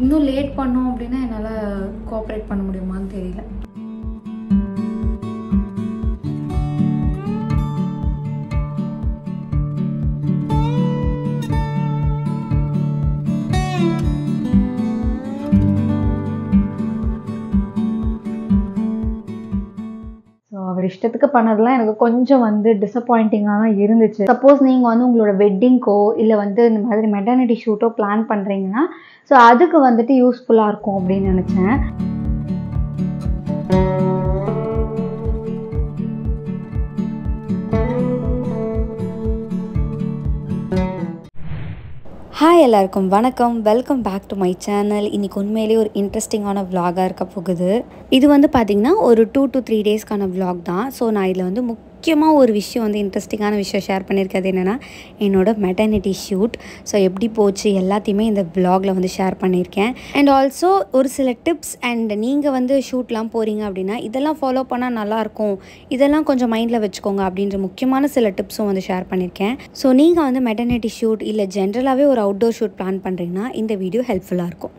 இன்னும் லேட் பண்ணோம் அப்படின்னா என்னால் கோஆப்ரேட் பண்ண முடியுமான்னு தெரியல. அவர் இஷ்டத்துக்கு பண்ணதெல்லாம் எனக்கு கொஞ்சம் வந்து டிசப்பாயிண்டிங்காக தான் இருந்துச்சு. சப்போஸ் நீங்கள் வந்து உங்களோட வெட்டிங்க்கோ இல்லை வந்து இந்த மாதிரி மெட்டர்னிட்டி ஷூட்டோ பிளான் பண்ணுறீங்கன்னா ஸோ அதுக்கு வந்துட்டு யூஸ்ஃபுல்லாக இருக்கும் அப்படின்னு நினச்சேன். ஹாய் எல்லாருக்கும் வணக்கம், welcome back to my channel. இன்றைக்கி உண்மையிலேயே ஒரு இன்ட்ரெஸ்டிங்கான விலாகாக இருக்க போகுது. இது வந்து பார்த்திங்கன்னா ஒரு 2 to 3 டேஸ்க்கான விலாக் தான். ஸோ நான் இதில் வந்து முக்கியமாக ஒரு விஷயம் வந்து இன்ட்ரெஸ்டிங்கான விஷயம் ஷேர் பண்ணியிருக்கிறது என்னென்னா என்னோட மெட்டர்னிட்டி ஷூட். ஸோ எப்படி போச்சு எல்லாத்தையுமே இந்த விலாகில் வந்து ஷேர் பண்ணியிருக்கேன். அண்ட் ஆல்சோ ஒரு சில டிப்ஸ் அண்ட் நீங்கள் வந்து ஷூட்லாம் போகிறீங்க அப்படின்னா இதெல்லாம் ஃபாலோ பண்ணால் நல்லாயிருக்கும், இதெல்லாம் கொஞ்சம் மைண்டில் வச்சுக்கோங்க அப்படின்ற முக்கியமான சில டிப்ஸும் வந்து ஷேர் பண்ணியிருக்கேன். ஸோ நீங்கள் வந்து மெட்டர்னிட்டி ஷூட் இல்லை ஜென்ரலாகவே ஒரு அவுட்டோர் ஷூட் பிளான் பண்ணுறீங்கன்னா இந்த வீடியோ ஹெல்ப்ஃபுல்லாக இருக்கும்.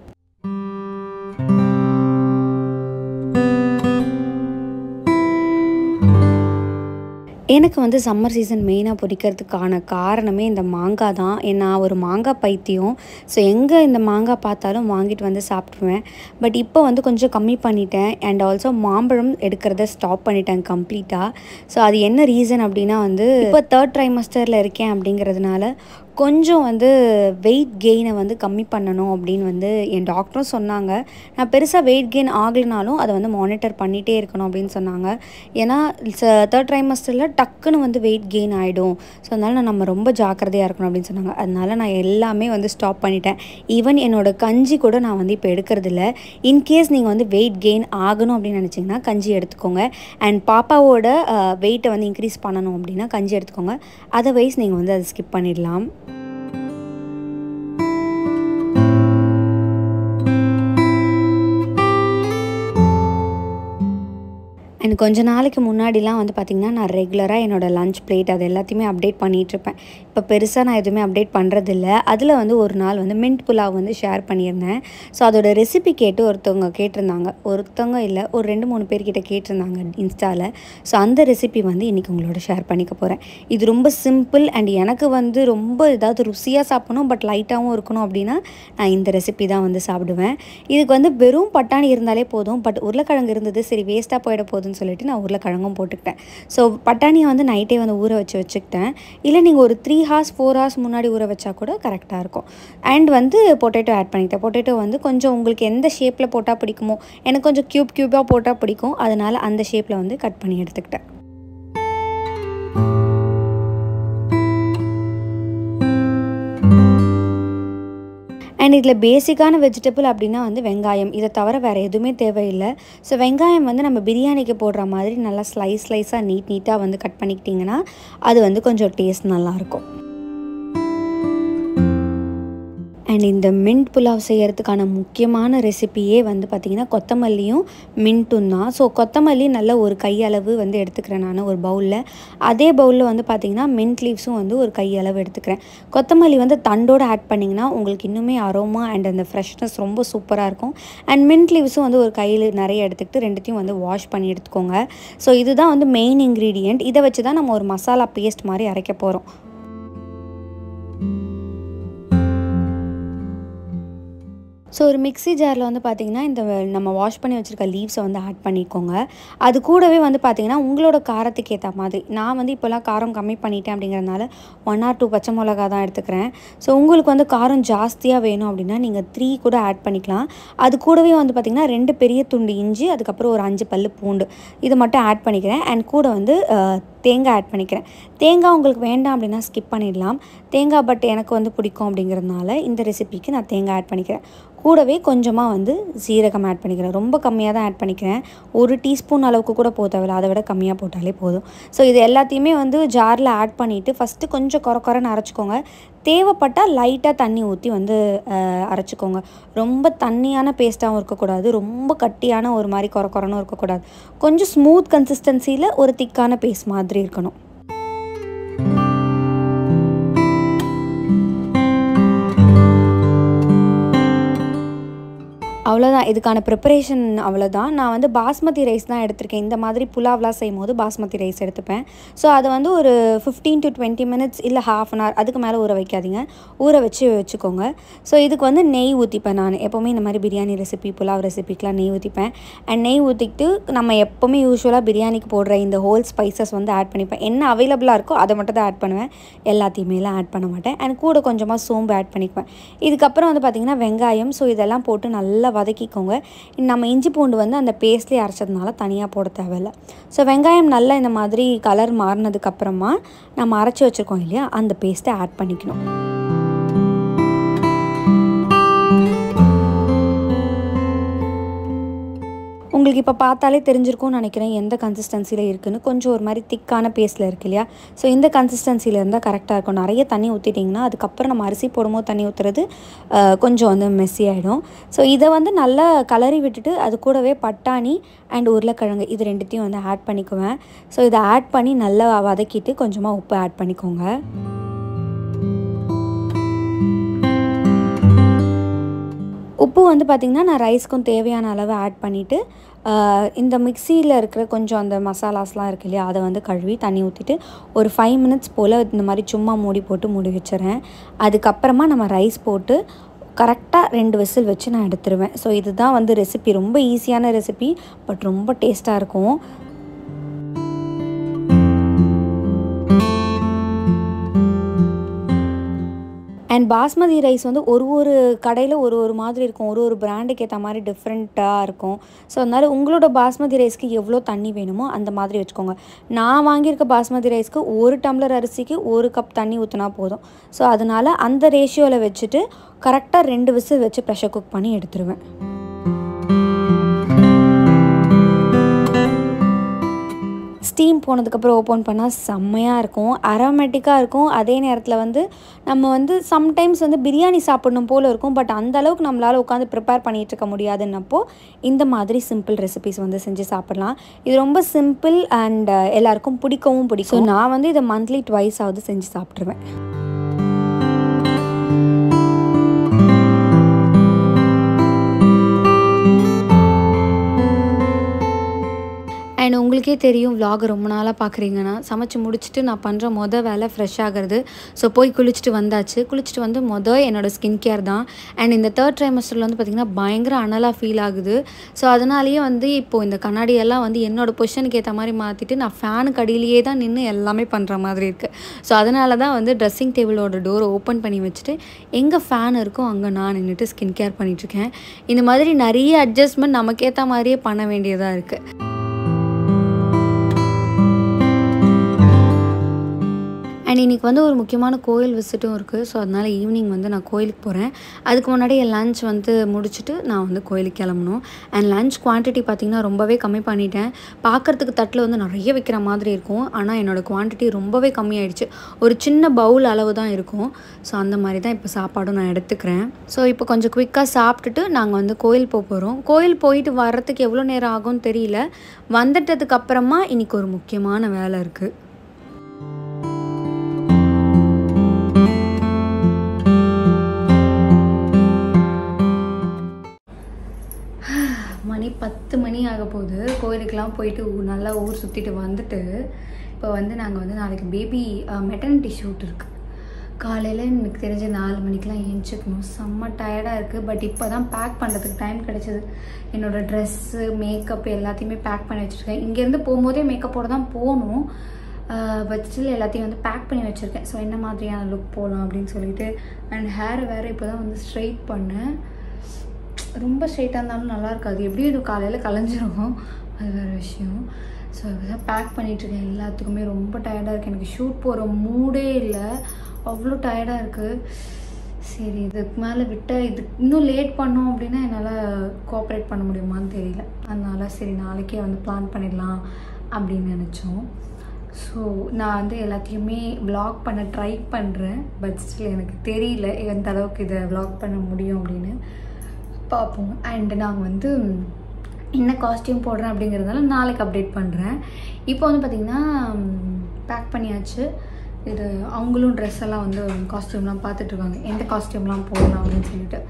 எனக்கு வந்து சம்மர் சீசன் மெயினாக பிடிக்கிறதுக்கான காரணமே இந்த மாங்காய் தான். நான் ஒரு மாங்காய் பைத்தியம். ஸோ எங்கே இந்த மாங்காய் பார்த்தாலும் வாங்கிட்டு வந்து சாப்பிட்ருவேன். பட் இப்போ வந்து கொஞ்சம் கம்மி பண்ணிட்டேன். அண்ட் ஆல்சோ மாம்பழம் எடுக்கிறத ஸ்டாப் பண்ணிட்டேன் கம்ப்ளீட்டாக. ஸோ அது என்ன ரீசன் அப்படின்னா வந்து இப்போ 3rd ட்ரைமஸ்டரில் இருக்கேன் அப்படிங்கிறதுனால கொஞ்சம் வந்து வெயிட் கெயினை வந்து கம்மி பண்ணணும் அப்படின்னு வந்து என் டாக்டரும் சொன்னாங்க. நான் பெருசாக வெயிட் கெயின் ஆகலைனாலும் அதை வந்து மானிட்டர் பண்ணிகிட்டே இருக்கணும் அப்படின்னு சொன்னாங்க. ஏன்னா 3rd ட்ரைமஸ்டரில் டக்குன்னு வந்து வெயிட் கெயின் ஆகிடும். ஸோ அதனால் நம்ம ரொம்ப ஜாக்கிரதையாக இருக்கணும் அப்படின்னு சொன்னாங்க. அதனால நான் எல்லாமே வந்து ஸ்டாப் பண்ணிட்டேன். ஈவன் என்னோடய கஞ்சி கூட நான் வந்து இப்போ எடுக்கிறதில்ல. இன்கேஸ் நீங்கள் வந்து வெயிட் கெயின் ஆகணும் அப்படின்னு நினச்சிங்கன்னா கஞ்சி எடுத்துக்கோங்க. அண்ட் பாப்பாவோட வெயிட்டை வந்து இன்க்ரீஸ் பண்ணணும் அப்படின்னா கஞ்சி எடுத்துக்கோங்க. அதர்வைஸ் நீங்கள் வந்து அதை ஸ்கிப் பண்ணிடலாம். எனக்கு கொஞ்ச நாளைக்கு முன்னாடிலாம் வந்து பார்த்திங்கன்னா நான் ரெகுலராக என்னோடய லஞ்ச் பிளேட் அது எல்லாத்தையுமே அப்டேட் பண்ணிகிட்ருப்பேன். இப்போ பெருசாக நான் எதுவுமே அப்டேட் பண்ணுறதில்ல. அதில் வந்து ஒரு நாள் வந்து மின்ட் புலாவ் வந்து ஷேர் பண்ணியிருந்தேன். ஸோ அதோட ரெசிபி கேட்டு ஒருத்தவங்க கேட்டிருந்தாங்க. ஒருத்தவங்க இல்லை, ஒரு 2-3 பேர்கிட்ட கேட்டிருந்தாங்க இன்ஸ்டாவில். ஸோ அந்த ரெசிபி வந்து இன்றைக்கி உங்களோட ஷேர் பண்ணிக்க போகிறேன். இது ரொம்ப சிம்பிள் அண்ட் எனக்கு வந்து ரொம்ப ஏதாவது ருசியாக சாப்பிடணும் பட் லைட்டாகவும் இருக்கணும் அப்படின்னா நான் இந்த ரெசிபி தான் வந்து சாப்பிடுவேன். இதுக்கு வந்து வெறும் பட்டாணி இருந்தாலே போதும். பட் உருளைக்கிழங்கு இருந்தது, சரி வேஸ்ட்டாக போயிட போதுன்னு சொல்லிட்டு நான் உருளைக்கிழங்கும் போட்டுக்கிட்டேன். ஸோ பட்டாணியை வந்து நைட்டே வந்து ஊற வச்சுக்கிட்டேன். இல்லை நீங்கள் ஒரு 3 hours 4 hours முன்னாடி ஊற வச்சா கூட கரெக்டாக இருக்கும். அண்ட் வந்து பொட்டேட்டோ ஆட் பண்ணிக்கிட்டேன். பொட்டேட்டோ வந்து கொஞ்சம் உங்களுக்கு எந்த ஷேப்பில் போட்டால் பிடிக்குமோ, எனக்கு கொஞ்சம் க்யூபாக போட்டால் பிடிக்கும். அதனால் அந்த ஷேப்பில் வந்து கட் பண்ணி எடுத்துக்கிட்டேன். அண்ட் இதில் பேசிக்கான வெஜிடபிள் அப்படின்னா வந்து வெங்காயம். இதை தவிர வேறு எதுவுமே தேவையில்லை. ஸோ வெங்காயம் வந்து நம்ம பிரியாணிக்கு போடுற மாதிரி நல்லா ஸ்லைஸாக நீட்டாக வந்து கட் பண்ணிக்கிட்டிங்கன்னா அது வந்து கொஞ்சம் டேஸ்ட் நல்லாயிருக்கும். அண்ட் இந்த மின்ட் புலாவ் செய்கிறதுக்கான முக்கியமான ரெசிபியே வந்து பார்த்திங்கன்னா கொத்தமல்லியும் மின்ட்டும் தான். ஸோ கொத்தமல்லி நல்ல ஒரு கையளவு வந்து எடுத்துக்கிறேன் நான் ஒரு பவுலில். அதே பவுலில் வந்து பார்த்திங்கன்னா மின்ட் லீவ்ஸும் வந்து ஒரு கையளவு எடுத்துக்கிறேன். கொத்தமல்லி வந்து தண்டோடு ஆட் பண்ணிங்கன்னா உங்களுக்கு இன்னுமே அரோமா அண்ட் அந்த ஃப்ரெஷ்னஸ் ரொம்ப சூப்பராக இருக்கும். அண்ட் மின்ட் லீவ்ஸும் வந்து ஒரு கையில் நிறைய எடுத்துக்கிட்டு ரெண்டுத்தையும் வந்து வாஷ் பண்ணி எடுத்துக்கோங்க. ஸோ இதுதான் வந்து மெயின் இன்க்ரீடியண்ட். இதை வச்சு தான் நம்ம ஒரு மசாலா பேஸ்ட் மாதிரி அரைக்க போகிறோம். ஸோ ஒரு மிக்ஸி ஜாரில் வந்து பார்த்திங்கன்னா இந்த நம்ம வாஷ் பண்ணி வச்சுருக்க லீவ்ஸை வந்து ஆட் பண்ணிக்கோங்க. அது கூடவே வந்து பார்த்திங்கன்னா உங்களோட காரத்துக்கு ஏற்ற மாதிரி, நான் வந்து இப்போலாம் காரம் கம்மி பண்ணிட்டேன் அப்படிங்கிறதுனால 1 or 2 பச்சை மிளகா தான் எடுத்துக்கிறேன். ஸோ உங்களுக்கு வந்து காரம் ஜாஸ்தியாக வேணும் அப்படின்னா நீங்கள் 3 கூட ஆட் பண்ணிக்கலாம். அது கூடவே வந்து பார்த்திங்கன்னா 2 பெரிய துண்டு இஞ்சி, அதுக்கப்புறம் ஒரு 5 பல்லு பூண்டு, இது மட்டும் ஆட் பண்ணிக்கிறேன். அண்ட் கூட வந்து தேங்காய் ஆட் பண்ணிக்கிறேன். தேங்காய் உங்களுக்கு வேண்டாம் அப்படின்னா ஸ்கிப் பண்ணிடலாம். தேங்காய் பட் எனக்கு வந்து பிடிக்கும் அப்படிங்கிறதுனால இந்த ரெசிபிக்கு நான் தேங்காய் ஆட் பண்ணிக்கிறேன். கூடவே கொஞ்சமாக வந்து சீரகம் ஆட் பண்ணிக்கிறேன். ரொம்ப கம்மியாக தான் ஆட் பண்ணிக்கிறேன். 1 டீஸ்பூன் அளவுக்கு கூட போக தேவையில்லை, அதை விட கம்மியாக போட்டாலே போதும். ஸோ இது எல்லாத்தையுமே வந்து ஜாரில் ஆட் பண்ணிவிட்டு ஃபஸ்ட்டு கொஞ்சம் குறைன்னு அரைச்சிக்கோங்க. தேவைப்பட்டால் லைட்டாக தண்ணி ஊற்றி வந்து அரைச்சிக்கோங்க. ரொம்ப தண்ணியான பேஸ்ட்டாகவும் இருக்கக்கூடாது, ரொம்ப கட்டியான ஒரு மாதிரி குறைன்னு இருக்கக்கூடாது. கொஞ்சம் ஸ்மூத் கன்சிஸ்டன்சியில் ஒரு திக்கான பேஸ்ட் மாதிரி இருக்கணும். அவ்வளோதான், இதுக்கான ப்ரிப்பரேஷன் அவ்வளோதான். நான் வந்து பாஸ்மதி ரைஸ் தான் எடுத்திருக்கேன். இந்த மாதிரி புலாவ்லாம் செய்யும்போது பாஸ்மதி ரைஸ் எடுத்துப்பேன். ஸோ அதை வந்து ஒரு 15 to 20 minutes இல்லை ½ an hour, அதுக்கு மேலே ஊற வைக்காதீங்க, ஊற வச்சுக்கோங்க. ஸோ இதுக்கு வந்து நெய் ஊற்றிப்பேன். நான் எப்போவுமே இந்த மாதிரி பிரியாணி ரெசிபி, புலாவ் ரெசிபிக்கெலாம் நெய் ஊற்றிப்பேன். அண்ட் நெய் ஊற்றிக்கிட்டு நம்ம எப்போவுமே யூஸ்வலாக பிரியாணிக்கு போடுற இந்த ஹோல் ஸ்பைசஸ் வந்து ஆட் பண்ணிப்பேன். என்ன அவைலபிளாக இருக்கோ அதை மட்டும் தான் ஆட் பண்ணுவேன், எல்லாத்தையுமேலாம் ஆட் பண்ண மாட்டேன். அண்ட் கூட கொஞ்சமாக சோம்பு ஆட் பண்ணிக்குவேன். இதுக்கப்புறம் வந்து பார்த்திங்கன்னா வெங்காயம். ஸோ இதெல்லாம் போட்டு நல்லா வதக்கிக்கோங்க. நம்ம இஞ்சி பூண்டு வந்து அந்த பேஸ்ட்லேயே அரைச்சதுனால தனியாக போட தேவையில்லை. ஸோ வெங்காயம் நல்லா இந்த மாதிரி கலர் மாறினதுக்கப்புறமா நம்ம அரைச்சி வச்சுருக்கோம் இல்லையா, அந்த பேஸ்ட்டை ஆட் பண்ணிக்கணும். உங்களுக்கு இப்போ பார்த்தாலே தெரிஞ்சிருக்கும்னு நினைக்கிறேன் எந்த கன்சிஸ்டன்சியில் இருக்குதுன்னு. கொஞ்சம் ஒரு மாதிரி திக்கான பேஸ்ட்டில் இருக்குது இல்லையா, ஸோ இந்த கன்சிஸ்டன்சியில் இருந்தால் கரெக்டாக இருக்கும். நிறைய தண்ணி ஊற்றிட்டிங்கன்னா அதுக்கப்புறம் நம்ம அரிசி போடும்போது தண்ணி ஊற்றுறது கொஞ்சம் வந்து மெஸ்ஸி ஆகிடும். ஸோ இதை வந்து நல்லா கலரி விட்டுட்டு அது கூடவே பட்டாணி அண்ட் உருளைக்கிழங்கு இது ரெண்டுத்தையும் வந்து ஆட் பண்ணிக்குவேன். ஸோ இதை ஆட் பண்ணி நல்லா வதக்கிட்டு கொஞ்சமாக உப்பு ஆட் பண்ணிக்கோங்க. உப்பு வந்து பார்த்திங்கன்னா நான் ரைஸ்க்கும் தேவையான அளவு ஆட் பண்ணிவிட்டு இந்த மிக்சியில் இருக்கிற கொஞ்சம் அந்த மசாலாஸ்லாம் இருக்குது இல்லையா, அதை வந்து கழுவி தண்ணி ஊற்றிட்டு ஒரு 5 minutes போல் இந்த மாதிரி சும்மா மூடி போட்டு மூடி வச்சுறேன். அதுக்கப்புறமா நம்ம ரைஸ் போட்டு கரெக்டாக 2 விசில் வச்சு நான் எடுத்துருவேன். ஸோ இதுதான் வந்து ரெசிபி. ரொம்ப ஈஸியான ரெசிபி, பட் ரொம்ப டேஸ்ட்டாக இருக்கும். அண்ட் பாஸ்மதி ரைஸ் வந்து ஒரு கடையில் ஒரு மாதிரி இருக்கும், ஒரு பிராண்டுக்கு ஏற்ற மாதிரி டிஃப்ரெண்ட்டாக இருக்கும். ஸோ அதனால் உங்களோட பாஸ்மதி ரைஸ்க்கு எவ்வளோ தண்ணி வேணுமோ அந்த மாதிரி வச்சுக்கோங்க. நான் வாங்கியிருக்க பாஸ்மதி ரைஸ்க்கு 1 டம்ளர் அரிசிக்கு 1 கப் தண்ணி ஊற்றினா போதும். ஸோ அதனால் அந்த ரேஷியோவில் வச்சுட்டு கரெக்டாக 2 விசில் வச்சு ப்ரெஷர் குக் பண்ணி எடுத்துருவேன். ஸ்டீம் போனதுக்கப்புறம் ஓப்பன் பண்ணால் செம்மையாக இருக்கும், அரோமேட்டிக்காக இருக்கும். அதே நேரத்தில் வந்து நம்ம வந்து சம்டைம்ஸ் வந்து பிரியாணி சாப்பிடணும் போல் இருக்கும், பட் அந்தளவுக்கு நம்மளால் உட்காந்து ப்ரிப்பேர் பண்ணிகிட்டு இருக்க முடியாதுன்னப்போ இந்த மாதிரி சிம்பிள் ரெசிபிஸ் வந்து செஞ்சு சாப்பிட்லாம். இது ரொம்ப சிம்பிள் அண்ட் எல்லாருக்கும் பிடிக்கவும் பிடிக்கும். ஸோ நான் வந்து இதை மந்த்லி 2 ஆவது செஞ்சு சாப்பிட்ருவேன். அண்ட் உங்களுக்கே தெரியும், vlog ரொம்ப நாளாக பார்க்குறீங்கன்னா சமைச்சு முடிச்சுட்டு நான் பண்ணுற வேலை ஃப்ரெஷ் ஆகிறது. ஸோ போய் குளிச்சுட்டு வந்தாச்சு. குளிச்சுட்டு வந்து என்னோடய ஸ்கின் கேர் தான். அண்ட் இந்த 3rd trimester வந்து பார்த்திங்கன்னா பயங்கர அனலாக ஃபீல் ஆகுது. ஸோ அதனாலேயே வந்து இப்போது இந்த கண்ணாடியெல்லாம் வந்து என்னோடய பொசிஷனுக்கு ஏற்ற மாதிரி மாற்றிட்டு நான் ஃபேனுக்கு அடியிலேயே தான் நின்று எல்லாமே பண்ணுற மாதிரி இருக்குது. ஸோ அதனால தான் வந்து ட்ரெஸ்ஸிங் டேபிளோட டோரை ஓப்பன் பண்ணி வச்சுட்டு எங்கே ஃபேன் இருக்கோ அங்கே நான் நின்றுட்டு ஸ்கின் கேர் பண்ணிகிட்ருக்கேன். இந்த மாதிரி நிறைய அட்ஜஸ்ட்மெண்ட் நமக்கேற்ற மாதிரியே பண்ண வேண்டியதாக இருக்குது. அண்ட் இன்றைக்கி வந்து ஒரு முக்கியமான கோயில் விசிட்டும் இருக்குது. ஸோ அதனால் ஈவினிங் வந்து நான் கோயிலுக்கு போகிறேன். அதுக்கு முன்னாடி என் லன்ச் வந்து முடிச்சுட்டு நான் வந்து கோயிலுக்கு கிளம்பணும். அண்ட் லன்ச் குவான்டிட்டி பார்த்திங்கன்னா ரொம்பவே கம்மி பண்ணிட்டேன். பார்க்குறதுக்கு தட்டில் வந்து நிறைய வைக்கிற மாதிரி இருக்கும், ஆனால் என்னோடய குவான்டிட்டி ரொம்பவே கம்மியாயிடுச்சு. ஒரு சின்ன பவுல் அளவு தான் இருக்கும். ஸோ அந்த மாதிரி தான் இப்போ சாப்பாடும் நான் எடுத்துக்கிறேன். ஸோ இப்போ கொஞ்சம் குயிக்காக சாப்பிட்டுட்டு நாங்கள் வந்து கோயில் போகிறோம். கோயில் போயிட்டு வர்றதுக்கு எவ்வளோ நேரம் ஆகும்னு தெரியல. வந்துட்டதுக்கப்புறமா இன்றைக்கி ஒரு முக்கியமான வேலை இருக்குது. மணி 10 மணி ஆக போகுது. கோயிலுக்கெலாம் போயிட்டு நல்லா ஊர் சுற்றிட்டு வந்துட்டு இப்போ வந்து நாங்கள் வந்து நாளைக்கு பேபி மெட்டர்னிட்டி ஷூட் இருக்குது. காலையில் எனக்கு தெரிஞ்ச 4 மணிக்கெலாம் ஏஞ்சிக்கணும். செம்ம டயர்டாக இருக்குது. பட் இப்போ தான் பேக் பண்ணுறதுக்கு டைம் கிடச்சிது. என்னோடய ட்ரெஸ்ஸு, மேக்கப் எல்லாத்தையுமே பேக் பண்ணி வச்சுருக்கேன். இங்கேருந்து போகும்போதே மேக்கப்போடு தான் போகணும், பட் ஸ்டில் எல்லாத்தையும் வந்து பேக் பண்ணி வச்சுருக்கேன். ஸோ என்ன மாதிரியான லுக் போகலாம் அப்படின்னு சொல்லிட்டு. அண்ட் ஹேர் வேறு இப்போ தான் வந்து ஸ்ட்ரெயிட் பண்ணேன். ரொம்ப ஸ்ட்ரெயிட்டாக இருந்தாலும் நல்லா இருக்காது, எப்படியும் இது காலையில் கலைஞ்சிரும், அது வேறு விஷயம். ஸோ இதுதான் பேக் பண்ணிகிட்ருக்கேன். எல்லாத்துக்குமே ரொம்ப டயர்டாக இருக்குது. எனக்கு ஷூட் போகிற மூடே இல்லை, அவ்வளோ டயர்டாக இருக்குது. சரி இதுக்கு மேலே விட்டால் இது இன்னும் லேட் பண்ணோம் அப்படின்னா என்னால் கோஆப்ரேட் பண்ண முடியுமான்னு தெரியல. அதனால் சரி நாளைக்கே வந்து பிளான் பண்ணிடலாம் அப்படின்னு நினச்சோம். ஸோ நான் வந்து எல்லாத்தையுமே விலாக் பண்ண ட்ரை பண்ணுறேன், பட் ஸ்டில் எனக்கு தெரியல எந்த அளவுக்கு இதை விலாக் பண்ண முடியும் அப்படின்னு. பார்ப்போம். அண்டு நாங்கள் வந்து என்ன காஸ்டியூம் போடுறேன் அப்படிங்கிறதால நாளைக்கு அப்டேட் பண்ணுறேன். இப்போ வந்து பார்த்திங்கன்னா பேக் பண்ணியாச்சு. இது அவங்களும் ட்ரெஸ் எல்லாம் வந்து காஸ்டியூம்லாம் பார்த்துட்ருக்காங்க, எந்த காஸ்டியூம்லாம் போடலாம் அப்படின்னு சொல்லிட்டு.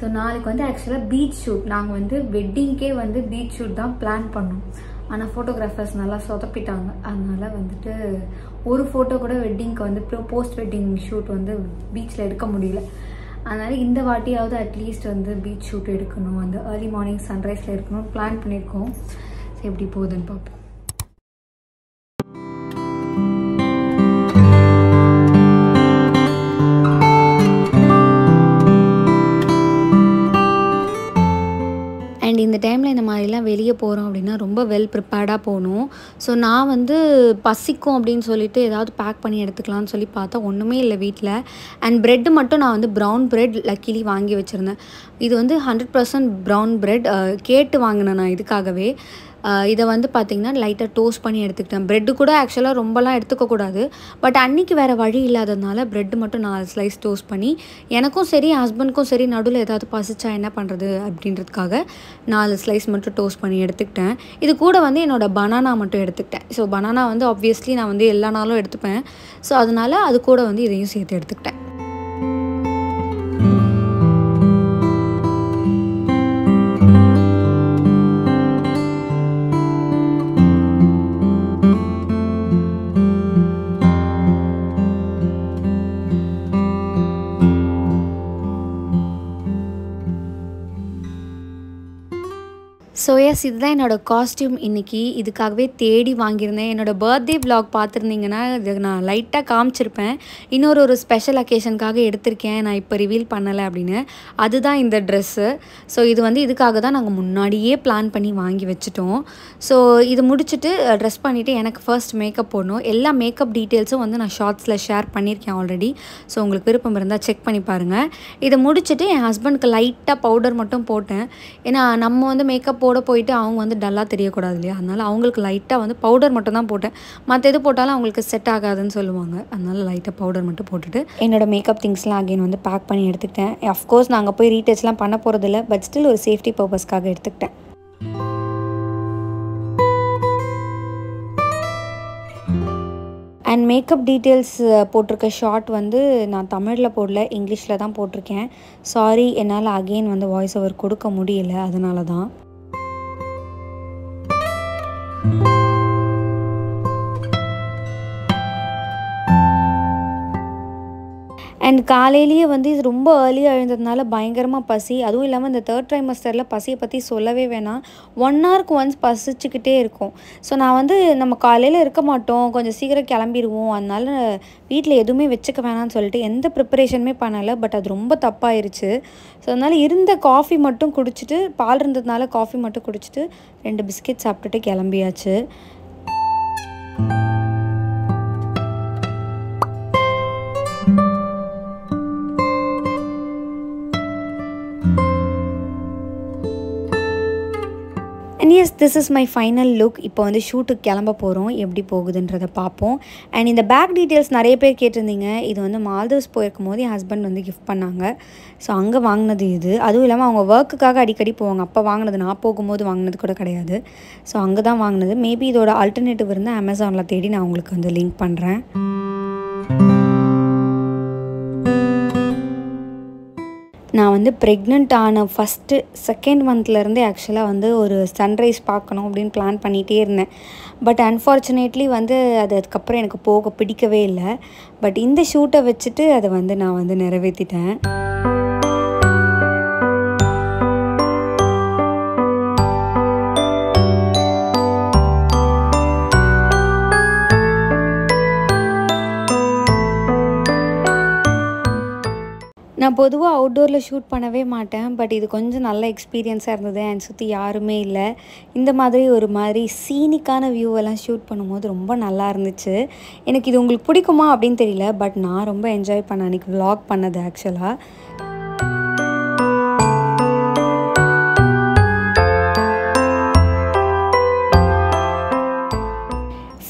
ஸோ நாளைக்கு வந்து ஆக்சுவலாக பீச் ஷூட். நாங்கள் வந்து வெட்டிங்க்கே வந்து பீச் ஷூட் தான் பிளான் பண்ணோம். ஆனால் ஃபோட்டோகிராஃபர்ஸ் நல்லா சொதப்பிட்டாங்க. அதனால வந்துட்டு ஒரு ஃபோட்டோ கூட வெட்டிங்க்கு வந்து போஸ்ட் வெட்டிங் ஷூட் வந்து பீச்சில் எடுக்க முடியல. அதனால இந்த வாட்டியாவது அட்லீஸ்ட் வந்து பீச் ஷூட் எடுக்கணும், அந்த ஏர்லி மார்னிங் சன்ரைஸில் எடுக்கணும்னு பிளான் பண்ணியிருக்கோம். ஸோ எப்படி போகுதுன்னு பார்ப்போம். அண்ட் இந்த டைமில் இந்த மாதிரிலாம் வெளியே போகிறோம் அப்படின்னா ரொம்ப வெல் ப்ரிப்பேர்டாக போகணும். ஸோ நான் வந்து பசிக்கும் அப்படின்னு சொல்லிட்டு ஏதாவது பேக் பண்ணி எடுத்துக்கலாம்னு சொல்லி பார்த்தா ஒன்றுமே இல்லை வீட்டில். அண்ட் ப்ரெட்டு மட்டும் நான் வந்து ப்ரௌன் ப்ரெட் லக்கிலி வாங்கி வச்சுருந்தேன். இது வந்து 100% ப்ரௌன் ப்ரெட் கேட்டு வாங்கினேன் நான் இதுக்காகவே. இதை வந்து பார்த்திங்கன்னா லைட்டாக டோஸ்ட் பண்ணி எடுத்துக்கிட்டேன். ப்ரெட்டு கூட ஆக்சுவலாக ரொம்பலாம் எடுத்துக்கக்கூடாது, பட் அன்றைக்கி வேறு வழி இல்லாததுனால ப்ரெட்டு மட்டும் 4 ஸ்லைஸ் டோஸ்ட் பண்ணி எனக்கும் சரி ஹஸ்பண்ட்க்கும் சரி நடுவில் ஏதாவது பசிச்சா என்ன பண்ணுறது அப்படின்றதுக்காக 4 ஸ்லைஸ் மட்டும் டோஸ்ட் பண்ணி எடுத்துக்கிட்டேன். இது கூட வந்து என்னோடய பனானா மட்டும் எடுத்துக்கிட்டேன். ஸோ பனானா வந்து ஆப்வியஸ்லி நான் வந்து எல்லா நாளும் எடுத்துப்பேன். ஸோ அதனால் அது கூட வந்து இதையும் சேர்த்து எடுத்துக்கிட்டேன். ஸோ எஸ், இதுதான் என்னோடய காஸ்டியூம் இன்றைக்கி. இதுக்காகவே தேடி வாங்கியிருந்தேன். என்னோடய பர்த்டே விலாக் பார்த்துருந்தீங்கன்னா இது நான் லைட்டாக காமிச்சிருப்பேன். ஒரு ஸ்பெஷல் அக்கேஷனுக்காக எடுத்திருக்கேன், நான் இப்போ ரிவீல் பண்ணலை அப்படின்னு. அதுதான் இந்த ட்ரெஸ்ஸு. ஸோ இது வந்து இதுக்காக தான் நாங்கள் முன்னாடியே பிளான் பண்ணி வாங்கி வச்சுட்டோம். ஸோ இது முடிச்சுட்டு ட்ரெஸ் பண்ணிவிட்டு எனக்கு ஃபர்ஸ்ட் மேக்கப் போடணும். எல்லா மேக்கப் டீட்டெயில்ஸும் வந்து நான் ஷார்ட்ஸில் ஷேர் பண்ணியிருக்கேன் ஆல்ரெடி. ஸோ உங்களுக்கு விருப்பம் இருந்தால் செக் பண்ணி பாருங்கள். இதை முடிச்சுட்டு என் ஹஸ்பண்டுக்கு லைட்டாக பவுடர் மட்டும் போட்டேன். ஏன்னா நம்ம வந்து மேக்கப் போயிட்டு அவங்க வந்து டல்லாக தெரியக்கூடாது இல்லையா, அதனால் அவங்களுக்கு லைட்டாக வந்து பவுடர் மட்டும் தான் போட்டேன். மற்ற எது போட்டாலும் அவங்களுக்கு செட் ஆகாதுன்னு சொல்லுவாங்க. அதனால் லைட்டாக பவுடர் மட்டும் போட்டுட்டு என்னோட மேக்கப் திங்ஸ்லாம் அகைன் வந்து பேக் பண்ணி எடுத்துக்கிட்டேன். அஃப்கோர்ஸ் நாங்கள் போய் ரீடேச்லாம் பண்ண போகிறதில்ல, பட் ஸ்டில் ஒரு சேஃப்டி பர்பஸ்க்காக எடுத்துக்கிட்டேன். அண்ட் மேக்கப் டீட்டெயில்ஸ் போட்டிருக்க ஷார்ட் வந்து நான் தமிழில் போடல, இங்கிலீஷில் தான் போட்டிருக்கேன். சாரி, என்னால் அகெயின் வந்து வாய்ஸ் ஓவர் கொடுக்க முடியல, அதனால தான். அண்ட் காலையிலேயே வந்து இது ரொம்ப ஏர்லியாக எழுந்ததுனால பயங்கரமாக பசி. அதுவும் இல்லாமல் இந்த 3rd ட்ரைமஸ்டரில் பசியை பற்றி சொல்லவே வேணாம். 1 ஹவருக்கு ஒன்ஸ் பசிச்சுக்கிட்டே இருக்கும். ஸோ நான் வந்து நம்ம காலையில் இருக்க மாட்டோம், கொஞ்சம் சீக்கிரம் கிளம்பிடுவோம், அதனால் வீட்டில் எதுவுமே வச்சுக்க வேணாம்னு சொல்லிட்டு எந்த ப்ரிப்பரேஷனுமே பண்ணலை. பட் அது ரொம்ப தப்பாயிருச்சு. ஸோ அதனால் இருந்த காஃபி மட்டும் குடிச்சிட்டு, பால் இருந்ததுனால காஃபி மட்டும் குடிச்சிட்டு 2 பிஸ்கெட் சாப்பிட்டுட்டு கிளம்பியாச்சு. And yes, this is my final look. இப்போ வந்து ஷூட்டுக்கு கிளம்ப போகிறோம், எப்படி போகுதுன்றதை பார்ப்போம். அண்ட் இந்த பேக் டீட்டெயில்ஸ் நிறைய பேர் கேட்டிருந்தீங்க. இது வந்து மால்தீவ்ஸ் போயிருக்கும் போது என் ஹஸ்பண்ட் வந்து கிஃப்ட் பண்ணாங்க. ஸோ அங்கே வாங்கினது இது. அதுவும் இல்லாமல் அவங்க ஒர்க்குக்காக அடிக்கடி போவாங்க. அப்போ வாங்கினது, நான் போகும்போது வாங்கினது கூட கிடையாது. ஸோ அங்கே தான் வாங்கினது. மேபி இதோட ஆல்டர்னேட்டிவ் இருந்தால் அமேசானில் தேடி நான் உங்களுக்கு வந்து லிங்க் பண்ணுறேன். நான் வந்து ப்ரெக்னென்ட் ஆன ஃபஸ்ட்டு 2nd மந்த்லேருந்தே ஆக்சுவலாக வந்து ஒரு சன்ரைஸ் பார்க்கணும் அப்படின்னு பிளான் பண்ணிகிட்டே இருந்தேன். பட் அன்ஃபார்ச்சுனேட்லி வந்து அதுக்கப்புறம் எனக்கு போக பிடிக்கவே இல்லை. பட் இந்த ஷூட்டை வச்சுட்டு அதை வந்து நான் வந்து நிறைவேற்றிட்டேன். நான் பொதுவாக அவுட்டோரில் ஷூட் பண்ணவே மாட்டேன். பட் இது கொஞ்சம் நல்ல எக்ஸ்பீரியன்ஸாக இருந்தது. அண்ட் சுற்றி யாருமே இல்லை. இந்த மாதிரி ஒரு மாதிரி சீனிக்கான வியூவெல்லாம் ஷூட் பண்ணும்போது ரொம்ப நல்லா இருந்துச்சு. எனக்கு இது உங்களுக்கு பிடிக்குமா அப்படின்னு தெரியல, பட் நான் ரொம்ப என்ஜாய் பண்ணேன் அன்றைக்கி vlog பண்ணது ஆக்சுவலாக.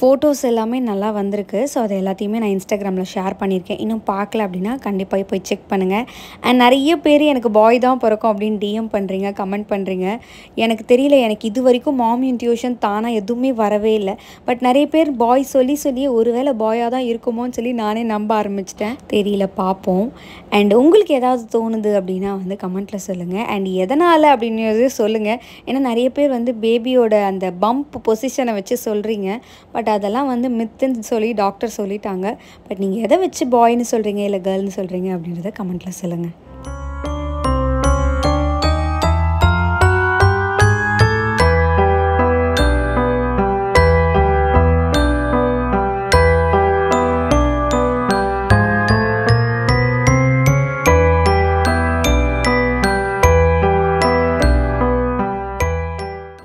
ஃபோட்டோஸ் எல்லாமே நல்லா வந்திருக்கு. ஸோ அது எல்லாத்தையுமே நான் இன்ஸ்டாகிராமில் ஷேர் பண்ணியிருக்கேன். இன்னும் பார்க்கல அப்படின்னா கண்டிப்பாக போய் செக் பண்ணுங்கள். அண்ட் நிறைய பேர் எனக்கு பாய் தான் பிறக்கும் அப்படின்னு டிஎம் பண்ணுறீங்க, கமெண்ட் பண்ணுறீங்க. எனக்கு தெரியல, எனக்கு இது வரைக்கும் மாம் இன்ட்யூஷன் தானாக எதுவுமே வரவே இல்லை. பட் நிறைய பேர் பாய் சொல்லியே ஒருவேளை பாயாக தான் இருக்குமோன்னு சொல்லி நானே நம்ப ஆரம்பிச்சிட்டேன். தெரியல, பார்ப்போம். அண்ட் உங்களுக்கு ஏதாவது தோணுது அப்படின்னா வந்து கமெண்ட்டில் சொல்லுங்கள். அண்ட் எதனால் அப்படின்றது சொல்லுங்கள். ஏன்னா நிறைய பேர் வந்து பேபியோட அந்த பம்ப் பொசிஷனை வச்சு சொல்கிறீங்க. பட் அதெல்லாம் வந்து மித்துன்னு சொல்லி டாக்டர் சொல்லிட்டாங்க. பட் நீங்கள் எதை வச்சு பாய்னு சொல்கிறீங்க இல்லை கேர்ள்னு சொல்கிறீங்க அப்படின்றத கமெண்ட்டில் சொல்லுங்கள்.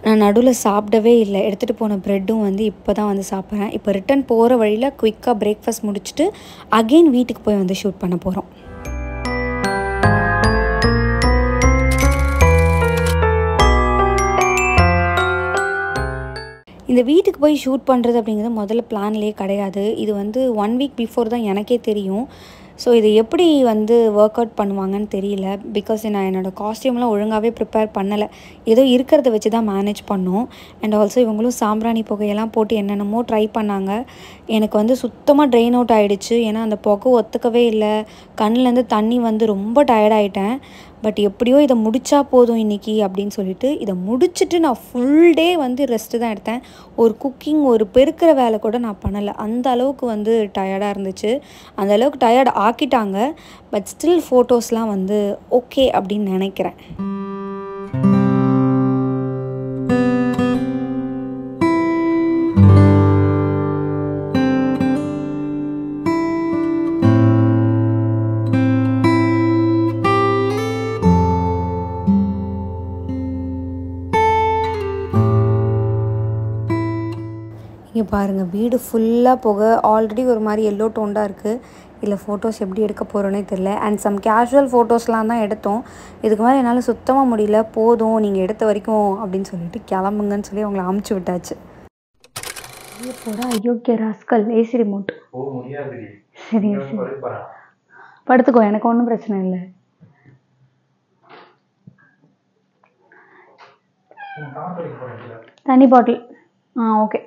நான் நடுவில் சாப்பிடவே இல்லை. எடுத்துகிட்டு போன ப்ரெட்டும் வந்து இப்போ தான் வந்து சாப்பிட்றேன். இப்போ ரிட்டன் போகிற வழியில் குயிக்காக பிரேக்ஃபாஸ்ட் முடிச்சுட்டு அகெயின் வீட்டுக்கு போய் வந்து ஷூட் பண்ண போகிறோம். இந்த வீட்டுக்கு போய் ஷூட் பண்ணுறது அப்படிங்கிறது முதல்ல பிளான்லேயே கிடையாது. இது வந்து 1 வீக் பிஃபோர் தான் எனக்கே தெரியும். ஸோ இது எப்படி வந்து ஒர்க் அவுட் பண்ணுவாங்கன்னு தெரியல. பிகாஸ் நான் என்னோடய காஸ்டியூம்லாம் ஒழுங்காகவே ப்ரிப்பேர் பண்ணலை. ஏதோ இருக்கிறத வச்சு தான் மேனேஜ் பண்ணோம். அண்ட் ஆல்சோ இவங்களும் சாம்பிராணி புகையெல்லாம் போட்டு என்னென்னமோ ட்ரை பண்ணாங்க. எனக்கு வந்து சுத்தமாக ட்ரெயின் அவுட் ஆகிடுச்சு. ஏன்னா அந்த புகை ஒத்துக்கவே இல்லை. கண்ணிலேருந்து தண்ணி வந்து ரொம்ப டயர்டாயிட்டேன். பட் எப்படியோ இதை முடித்தா போதும் இன்றைக்கி அப்படின்னு சொல்லிட்டு இதை முடிச்சுட்டு நான் ஃபுல் டே வந்து ரெஸ்ட்டு தான் எடுத்தேன். ஒரு குக்கிங், ஒரு பெருக்கிற வேலை கூட நான் பண்ணலை. அந்த அளவுக்கு வந்து டயர்டாக இருந்துச்சு. அந்த அளவுக்கு டயர்ட் ஆக்கிட்டாங்க. பட் ஸ்டில் ஃபோட்டோஸ்லாம் வந்து ஓகே அப்படின்னு நினைக்கிறேன். இங்கே பாருங்கள், வீடு ஃபுல்லாக போக ஆல்ரெடி ஒரு மாதிரி எல்லோ டோண்டாக இருக்குது. இல்லை ஃபோட்டோஸ் எப்படி எடுக்க போகிறோன்னே தெரில. அண்ட் சம் கேஷுவல் ஃபோட்டோஸ்லாம் தான் எடுத்தோம். இதுக்கு மேலே என்னால் சுத்தமாக முடியல. போதும் நீங்கள் எடுத்த வரைக்கும் அப்படின்னு சொல்லிட்டு கிளம்புங்கன்னு சொல்லி அவங்கள அமுச்சு விட்டாச்சு. அயோக்கிய ராஸ்கல், ஏசி ரிமோட். சரி படுத்துக்கோ, எனக்கு ஒன்றும் பிரச்சனை இல்லை. தண்ணி பாட்டில் ஓகே.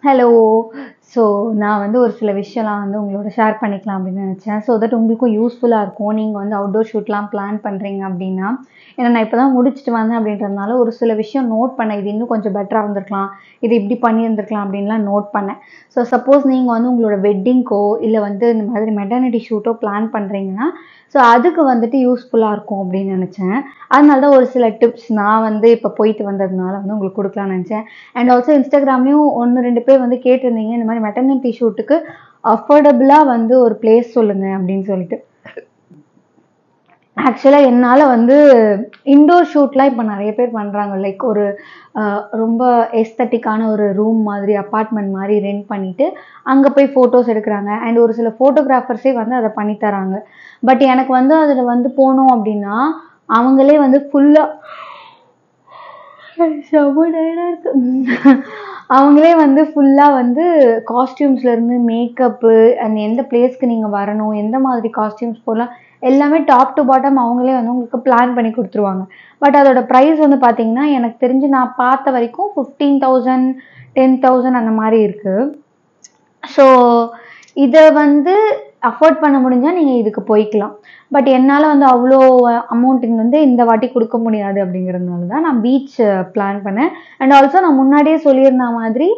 ஹலோ. ஸோ நான் வந்து ஒரு சில விஷயம்லாம் வந்து உங்களோட ஷேர் பண்ணிக்கலாம் அப்படின்னு நினச்சேன். ஸோ தட் உங்களுக்கும் யூஸ்ஃபுல்லாக இருக்கும். நீங்கள் வந்து அவுட்டோர் ஷூட்லாம் பிளான் பண்ணுறீங்க அப்படின்னா. ஏன்னா நான் இப்போ தான் முடிச்சுட்டு வந்தேன் அப்படின்றதுனால ஒரு சில விஷயம் நோட் பண்ணேன். இது இன்னும் கொஞ்சம் பெட்டராக இருந்திருக்கலாம், இது இப்படி பண்ணியிருந்துருக்கலாம் அப்படின்லாம் நோட் பண்ணேன். ஸோ சப்போஸ் நீங்கள் வந்து உங்களோட வெட்டிங்க்கோ இல்லை வந்து இந்த மாதிரி மெட்டர்னிட்டி ஷூட்டோ பிளான் பண்ணுறீங்கன்னா ஸோ அதுக்கு வந்துட்டு யூஸ்ஃபுல்லாக இருக்கும் அப்படின்னு நினச்சேன். அதனால தான் ஒரு சில டிப்ஸ் நான் வந்து இப்போ போயிட்டு வந்ததுனால வந்து உங்களுக்கு கொடுக்கலான்னு நினச்சேன். அண்ட் ஆல்சோ இன்ஸ்டாகிராம்லேயும் 1-2 பேர் வந்து கேட்டிருந்தீங்க, இந்த மாதிரி மெட்டர்னிட்டி ஷூட்டுக்கு அஃபோர்டபுளாக வந்து ஒரு பிளேஸ் சொல்லுங்கள் அப்படின்னு சொல்லிட்டு. ஆக்சுவலாக என்னால் வந்து இன்டோர் ஷூட்லாம் இப்போ நிறைய பேர் பண்ணுறாங்க. லைக் ஒரு ரொம்ப எஸ்தட்டிக்கான ஒரு ரூம் மாதிரி, அப்பார்ட்மெண்ட் மாதிரி ரெண்ட் பண்ணிவிட்டு அங்கே போய் ஃபோட்டோஸ் எடுக்கிறாங்க. அண்ட் ஒரு சில ஃபோட்டோகிராஃபர்ஸே வந்து அதை பண்ணித்தராங்க. பட் எனக்கு வந்து அதில் வந்து போனோம் அப்படின்னா அவங்களே வந்து ஃபுல்லாக அவங்களே வந்து ஃபுல்லாக வந்து காஸ்டியூம்ஸ்லேருந்து மேக்கப்பு அண்ட் எந்த பிளேஸ்க்கு நீங்கள் வரணும், எந்த மாதிரி காஸ்டியூம்ஸ் போடலாம் எல்லாமே டாப் டு பாட்டம் அவங்களே வந்து உங்களுக்கு பிளான் பண்ணி கொடுத்துருவாங்க. பட் அதோட ப்ரைஸ் வந்து பார்த்தீங்கன்னா எனக்கு தெரிஞ்சு நான் பார்த்த வரைக்கும் 15,000 10,000 அந்த மாதிரி இருக்குது. ஸோ இதை வந்து அஃபோர்ட் பண்ண முடிஞ்சால் நீங்கள் இதுக்கு போய்க்கலாம். பட் என்னால் வந்து அவ்வளோ அமௌண்ட்டுங்க வந்து இந்த வாட்டி கொடுக்க முடியாது அப்படிங்கிறதுனால தான் நான் பீச் பிளான் பண்ணேன். அண்ட் ஆல்சோ நான் முன்னாடியே சொல்லியிருந்த மாதிரி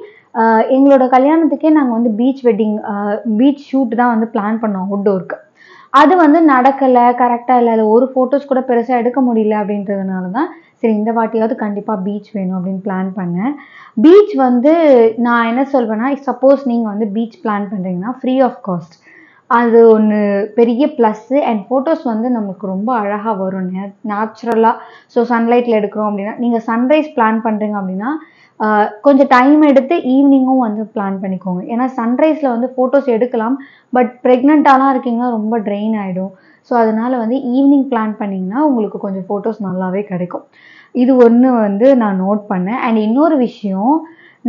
எங்களோட கல்யாணத்துக்கே நாங்கள் வந்து பீச் ஷூட் தான் வந்து பிளான் பண்ணோம் அவுட்டோருக்கு. அது வந்து நடக்கலை, கரெக்டாக இல்லை, அதில் ஒரு ஃபோட்டோஸ் கூட பெருசாக எடுக்க முடியல அப்படின்றதுனால தான் சரி இந்த வாட்டியாவது கண்டிப்பாக பீச் வேணும் அப்படின்னு பிளான் பண்ணேன். பீச் வந்து நான் என்ன சொல்வேன்னா, சப்போஸ் நீங்கள் வந்து பீச் பிளான் பண்ணுறீங்கன்னா ஃப்ரீ ஆஃப் காஸ்ட். அது ஒன்று பெரிய ப்ளஸ்ஸு. அண்ட் ஃபோட்டோஸ் வந்து நமக்கு ரொம்ப அழகாக வரும் நேச்சுரலாக. ஸோ சன்லைட்டில் எடுக்கிறோம் அப்படின்னா, நீங்கள் சன்ரைஸ் பிளான் பண்ணுறீங்க அப்படின்னா கொஞ்சம் டைம் எடுத்து ஈவினிங்கும் வந்து பிளான் பண்ணிக்கோங்க. ஏன்னா சன்ரைஸில் வந்து ஃபோட்டோஸ் எடுக்கலாம், பட் ப்ரெக்னெண்ட்டாலாம் இருக்கீங்கன்னா ரொம்ப ட்ரெயின் ஆகிடும். ஸோ அதனால வந்து ஈவினிங் பிளான் பண்ணிங்கன்னா உங்களுக்கு கொஞ்சம் ஃபோட்டோஸ் நல்லாவே கிடைக்கும். இது ஒன்று வந்து நான் நோட் பண்ணேன். அண்ட் இன்னொரு விஷயம்,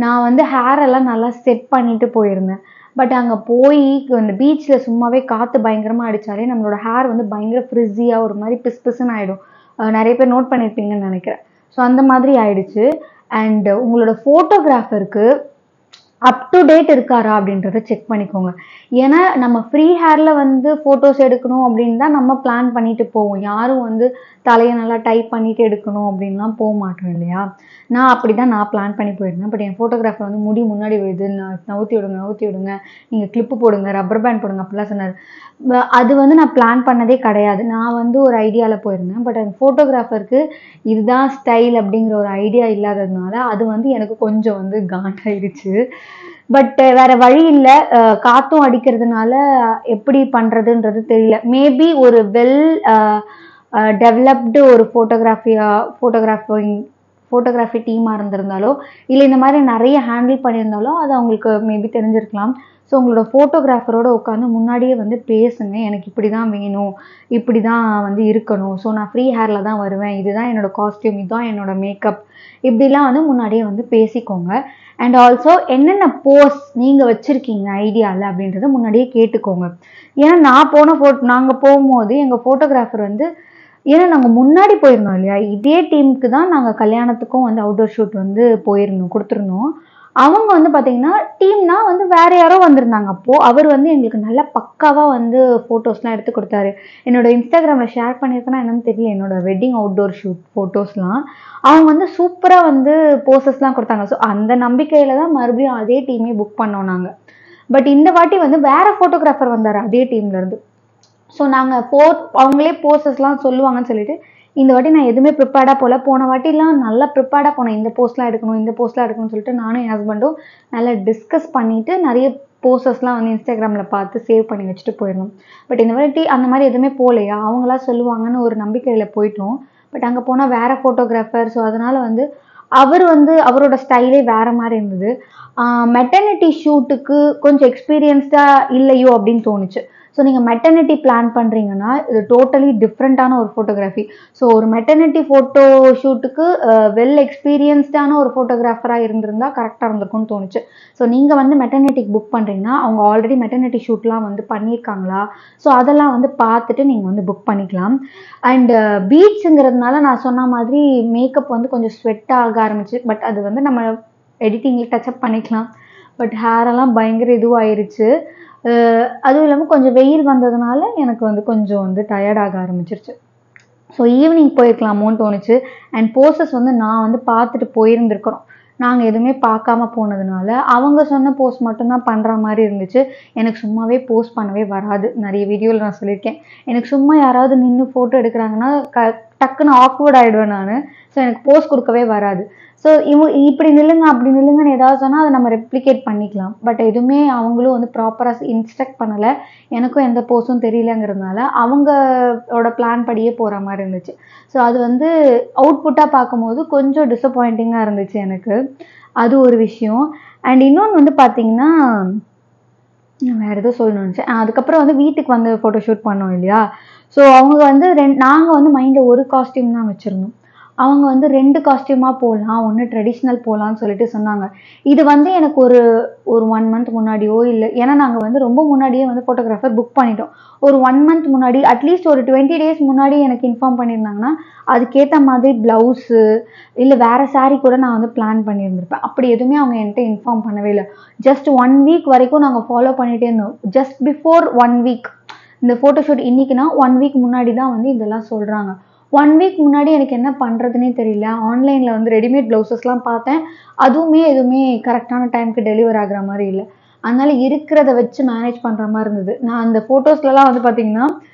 நான் வந்து ஹேர் எல்லாம் நல்லா செட் பண்ணிட்டு போயிருந்தேன். பட் அங்கே போய் அந்த பீச்சில் சும்மாவே காற்று பயங்கரமாக அடித்தாலே நம்மளோட ஹேர் வந்து பயங்கர ஃப்ரிஸியாக ஒரு மாதிரி பிஸ் பிஸ்ன்னு ஆகிடும். நிறைய பேர் நோட் பண்ணியிருப்பீங்கன்னு நினைக்கிறேன். ஸோ அந்த மாதிரி ஆயிடுச்சு. அண்ட் உங்களோட ஃபோட்டோகிராஃபருக்கு அப் டு டேட் இருக்காரா அப்படின்றத செக் பண்ணிக்கோங்க. ஏன்னா நம்ம ஃப்ரீ ஹேரில் வந்து ஃபோட்டோஸ் எடுக்கணும் அப்படின்னு தான் நம்ம பிளான் பண்ணிட்டு போவோம். யாரும் வந்து தலையை நல்லா டைப் பண்ணிட்டு எடுக்கணும் அப்படின்லாம் போக மாட்டோம் இல்லையா? நான் அப்படி தான் நான் பிளான் பண்ணி போயிருந்தேன். பட் என் ஃபோட்டோகிராஃபர் வந்து முடி முன்னாடி வருது, நவுத்தி விடுங்க, நீங்கள் கிளிப்பு போடுங்க, ரப்பர் பேண்ட் போடுங்க அப்படிலாம் சொன்னார். அது வந்து நான் பிளான் பண்ணதே கிடையாது. நான் வந்து ஒரு ஐடியாவில் போயிருந்தேன். பட் அந்த ஃபோட்டோகிராஃபருக்கு இதுதான் ஸ்டைல் அப்படிங்கிற ஒரு ஐடியா இல்லாததுனால அது வந்து எனக்கு கொஞ்சம் வந்து காண்டாயிடுச்சு. பட் வேற வழி இல்லை, காற்றும் அடிக்கிறதுனால எப்படி பண்ணுறதுன்றது தெரியல. மேபி ஒரு வெல் டெவலப்டு ஒரு ஃபோட்டோகிராஃபி டீமாக இருந்திருந்தாலோ இல்லை இந்த மாதிரி நிறைய ஹேண்டில் பண்ணியிருந்தாலோ அது அவங்களுக்கு மேபி தெரிஞ்சிருக்கலாம். ஸோ உங்களோட ஃபோட்டோகிராஃபரோட உட்காந்து முன்னாடியே வந்து பேசுங்க. எனக்கு இப்படி தான் வேணும், இப்படி தான் வந்து இருக்கணும், ஸோ நான் ஃப்ரீ ஹேரில் தான் வருவேன், இதுதான் என்னோடய காஸ்டியூம், இதுதான் என்னோடய மேக்கப், இப்படிலாம் வந்து முன்னாடியே வந்து பேசிக்கோங்க. அண்ட் ஆல்சோ என்னென்ன போஸ் நீங்கள் வச்சுருக்கீங்க ஐடியாவில் அப்படின்றத முன்னாடியே கேட்டுக்கோங்க. ஏன்னா நாங்கள் போகும்போது எங்கள் ஃபோட்டோகிராஃபர் வந்து, ஏன்னா நாங்கள் முன்னாடி போயிருந்தோம் இல்லையா, இதே டீமுக்கு தான் நாங்கள் கல்யாணத்துக்கும் வந்து அவுட்டோர் ஷூட் வந்து கொடுத்துருந்தோம். அவங்க வந்து பார்த்தீங்கன்னா டீம்னா வந்து வேற யாரோ வந்திருந்தாங்க. அப்போது அவர் வந்து எங்களுக்கு நல்லா பக்காவாக வந்து ஃபோட்டோஸ்லாம் எடுத்து கொடுத்தாரு. என்னோட இன்ஸ்டாகிராமில் ஷேர் பண்ணியிருக்கேன்னா என்னன்னு தெரியல, என்னோட வெட்டிங் அவுட்டோர் ஷூட் ஃபோட்டோஸ்லாம் அவங்க வந்து சூப்பராக வந்து போசஸ்லாம் கொடுத்தாங்க. ஸோ அந்த நம்பிக்கையில் தான் மறுபடியும் அதே டீமே புக் பண்ணோம் நாங்கள். பட் இந்த வாட்டி வந்து வேற ஃபோட்டோகிராஃபர் வந்தார் அதே டீம்லேருந்து. ஸோ நாங்கள் அவங்களே போசஸ்லாம் சொல்லுவாங்கன்னு சொல்லிட்டு இந்த வாட்டி நான் எதுவுமே ப்ரிப்பேர்டாக போகல. போன வாட்டிலாம் நல்லா ப்ரிப்பேர்டாக போனேன். இந்த போஸ்ட்லாம் எடுக்கணும்னு சொல்லிட்டு நானும் என் ஹஸ்பண்டும் நல்லா டிஸ்கஸ் பண்ணிவிட்டு நிறைய போஸ்டர்ஸ்லாம் வந்து இன்ஸ்டாகிராமில் பார்த்து சேவ் பண்ணி வச்சுட்டு போயிடணும். பட் இந்த வாட்டி அந்த மாதிரி எதுவுமே போகலையா, அவங்களா சொல்லுவாங்கன்னு ஒரு நம்பிக்கையில் போயிட்டோம். பட் அங்கே போனால் வேறு ஃபோட்டோகிராஃபர். ஸோ அதனால் வந்து அவர் வந்து அவரோட ஸ்டைலே வேறு மாதிரி இருந்தது. மெட்டர்னிட்டி ஷூட்டுக்கு கொஞ்சம் எக்ஸ்பீரியன்ஸ்டாக இல்லையோ அப்படின்னு தோணுச்சு. ஸோ நீங்கள் மெட்டர்னிட்டி பிளான் பண்ணுறீங்கன்னா இது டோட்டலி டிஃப்ரெண்ட்டான ஒரு ஃபோட்டோகிராஃபி. ஸோ ஒரு மெட்டர்னிட்டி ஃபோட்டோ ஷூட்டுக்கு வெல் எக்ஸ்பீரியன்ஸ்டான ஒரு ஃபோட்டோகிராஃபராக இருந்திருந்தால் கரெக்டாக இருந்திருக்கும்னு தோணுச்சு. ஸோ நீங்கள் வந்து மெட்டர்னிட்டிக்கு புக் பண்ணுறீங்கன்னா அவங்க ஆல்ரெடி மெட்டர்னிட்டி ஷூட்லாம் வந்து பண்ணியிருக்காங்களா, ஸோ அதெல்லாம் வந்து பார்த்துட்டு நீங்கள் வந்து புக் பண்ணிக்கலாம். அண்ட் பீச்சுங்கிறதுனால நான் சொன்ன மாதிரி மேக்கப் வந்து கொஞ்சம் ஸ்வெட் ஆக ஆரம்பிச்சு. பட் அது வந்து நம்ம எடிட்டிங்கில் டச்சப் பண்ணிக்கலாம். பட் ஹேரெல்லாம் பயங்கர இதுவாயிருச்சு. அதுவும் இல்லாமல் கொஞ்சம் வெயில் வந்ததுனால எனக்கு வந்து கொஞ்சம் வந்து டயர்டாக ஆரம்பிச்சிருச்சு. ஸோ ஈவினிங் போயிருக்கலாமோன்னு தோணுச்சு. அண்ட் போஸஸ் வந்து நான் வந்து பார்த்துட்டு போயிருந்துருக்கணும். நாங்கள் எதுவுமே பார்க்காம போனதுனால அவங்க சொன்ன போஸ்ட் மட்டும்தான் பண்ணுற மாதிரி இருந்துச்சு. எனக்கு சும்மாவே போஸ்ட் பண்ணவே வராது. நிறைய வீடியோவில் நான் சொல்லியிருக்கேன், எனக்கு சும்மா யாராவது நின்று ஃபோட்டோ எடுக்கிறாங்கன்னா டக்குன்னு ஆக்வர்ட் ஆகிடுவேன் நான். ஸோ எனக்கு போஸ்ட் கொடுக்கவே வராது. ஸோ இப்படி நில்லுங்க அப்படி நில்லுங்கன்னு ஏதாவது சொன்னால் அதை நம்ம ரெப்ளிகேட் பண்ணிக்கலாம். பட் எதுவுமே அவங்களும் வந்து ப்ராப்பராக இன்ஸ்ட்ரக்ட் பண்ணலை. எனக்கும் எந்த போஸ்ட்டும் தெரியலங்கிறதுனால அவங்களோட பிளான் படியே போகிற மாதிரி இருந்துச்சு. ஸோ அது வந்து அவுட்புட்டாக பார்க்கும்போது கொஞ்சம் டிசப்பாயிண்டிங்காக இருந்துச்சு எனக்கு. அது ஒரு விஷயம். அண்ட் இன்னொன்று வந்து பார்த்திங்கன்னா வேறு எதோ சொல்லணும்னு நினச்சேன். அதுக்கப்புறம் வந்து வீட்டுக்கு வந்து ஃபோட்டோ ஷூட் பண்ணோம் இல்லையா. ஸோ அவங்க வந்து நாங்கள் வந்து மைண்டில் ஒரு காஸ்டியூம் தான் வச்சுருந்தோம். அவங்க வந்து 2 காஸ்டியூமாக போடலாம், ஒன்று ட்ரெடிஷ்னல் போகலான்னு சொல்லிட்டு சொன்னாங்க. இது வந்து எனக்கு ஒரு 1 மந்த் முன்னாடியோ இல்லை, ஏன்னா நாங்கள் வந்து ரொம்ப முன்னாடியே வந்து ஃபோட்டோகிராஃபர் புக் பண்ணிட்டோம். ஒரு 1 மந்த் முன்னாடி அட்லீஸ்ட் ஒரு 20 டேஸ் முன்னாடி எனக்கு இன்ஃபார்ம் பண்ணியிருந்தாங்கன்னா அதுக்கேற்ற மாதிரி ப்ளவுஸு இல்லை வேறு சாரீ கூட நான் வந்து பிளான் பண்ணியிருந்திருப்பேன். அப்படி எதுவுமே அவங்க என்கிட்ட இன்ஃபார்ம் பண்ணவே இல்லை. ஜஸ்ட் 1 வீக் வரைக்கும் நாங்கள் ஃபாலோ பண்ணிகிட்டே இருந்தோம். ஜஸ்ட் பிஃபோர் 1 வீக், இந்த ஃபோட்டோஷூட் இன்றைக்கினா 1 வீக் முன்னாடி தான் வந்து இதெல்லாம் சொல்கிறாங்க. 1 வீக் முன்னாடி எனக்கு என்ன பண்ணுறதுனே தெரியல. ஆன்லைனில் வந்து ரெடிமேட் ப்ளவுசஸ்லாம் பார்த்தேன், அதுவுமே எதுவுமே கரெக்டான டைமுக்கு டெலிவர் ஆகிற மாதிரி இல்லை. அதனால் இருக்கிறத வச்சு மேனேஜ் பண்ணுற மாதிரி இருந்தது. நான் அந்த ஃபோட்டோஸ்லலாம் வந்து பார்த்திங்கன்னா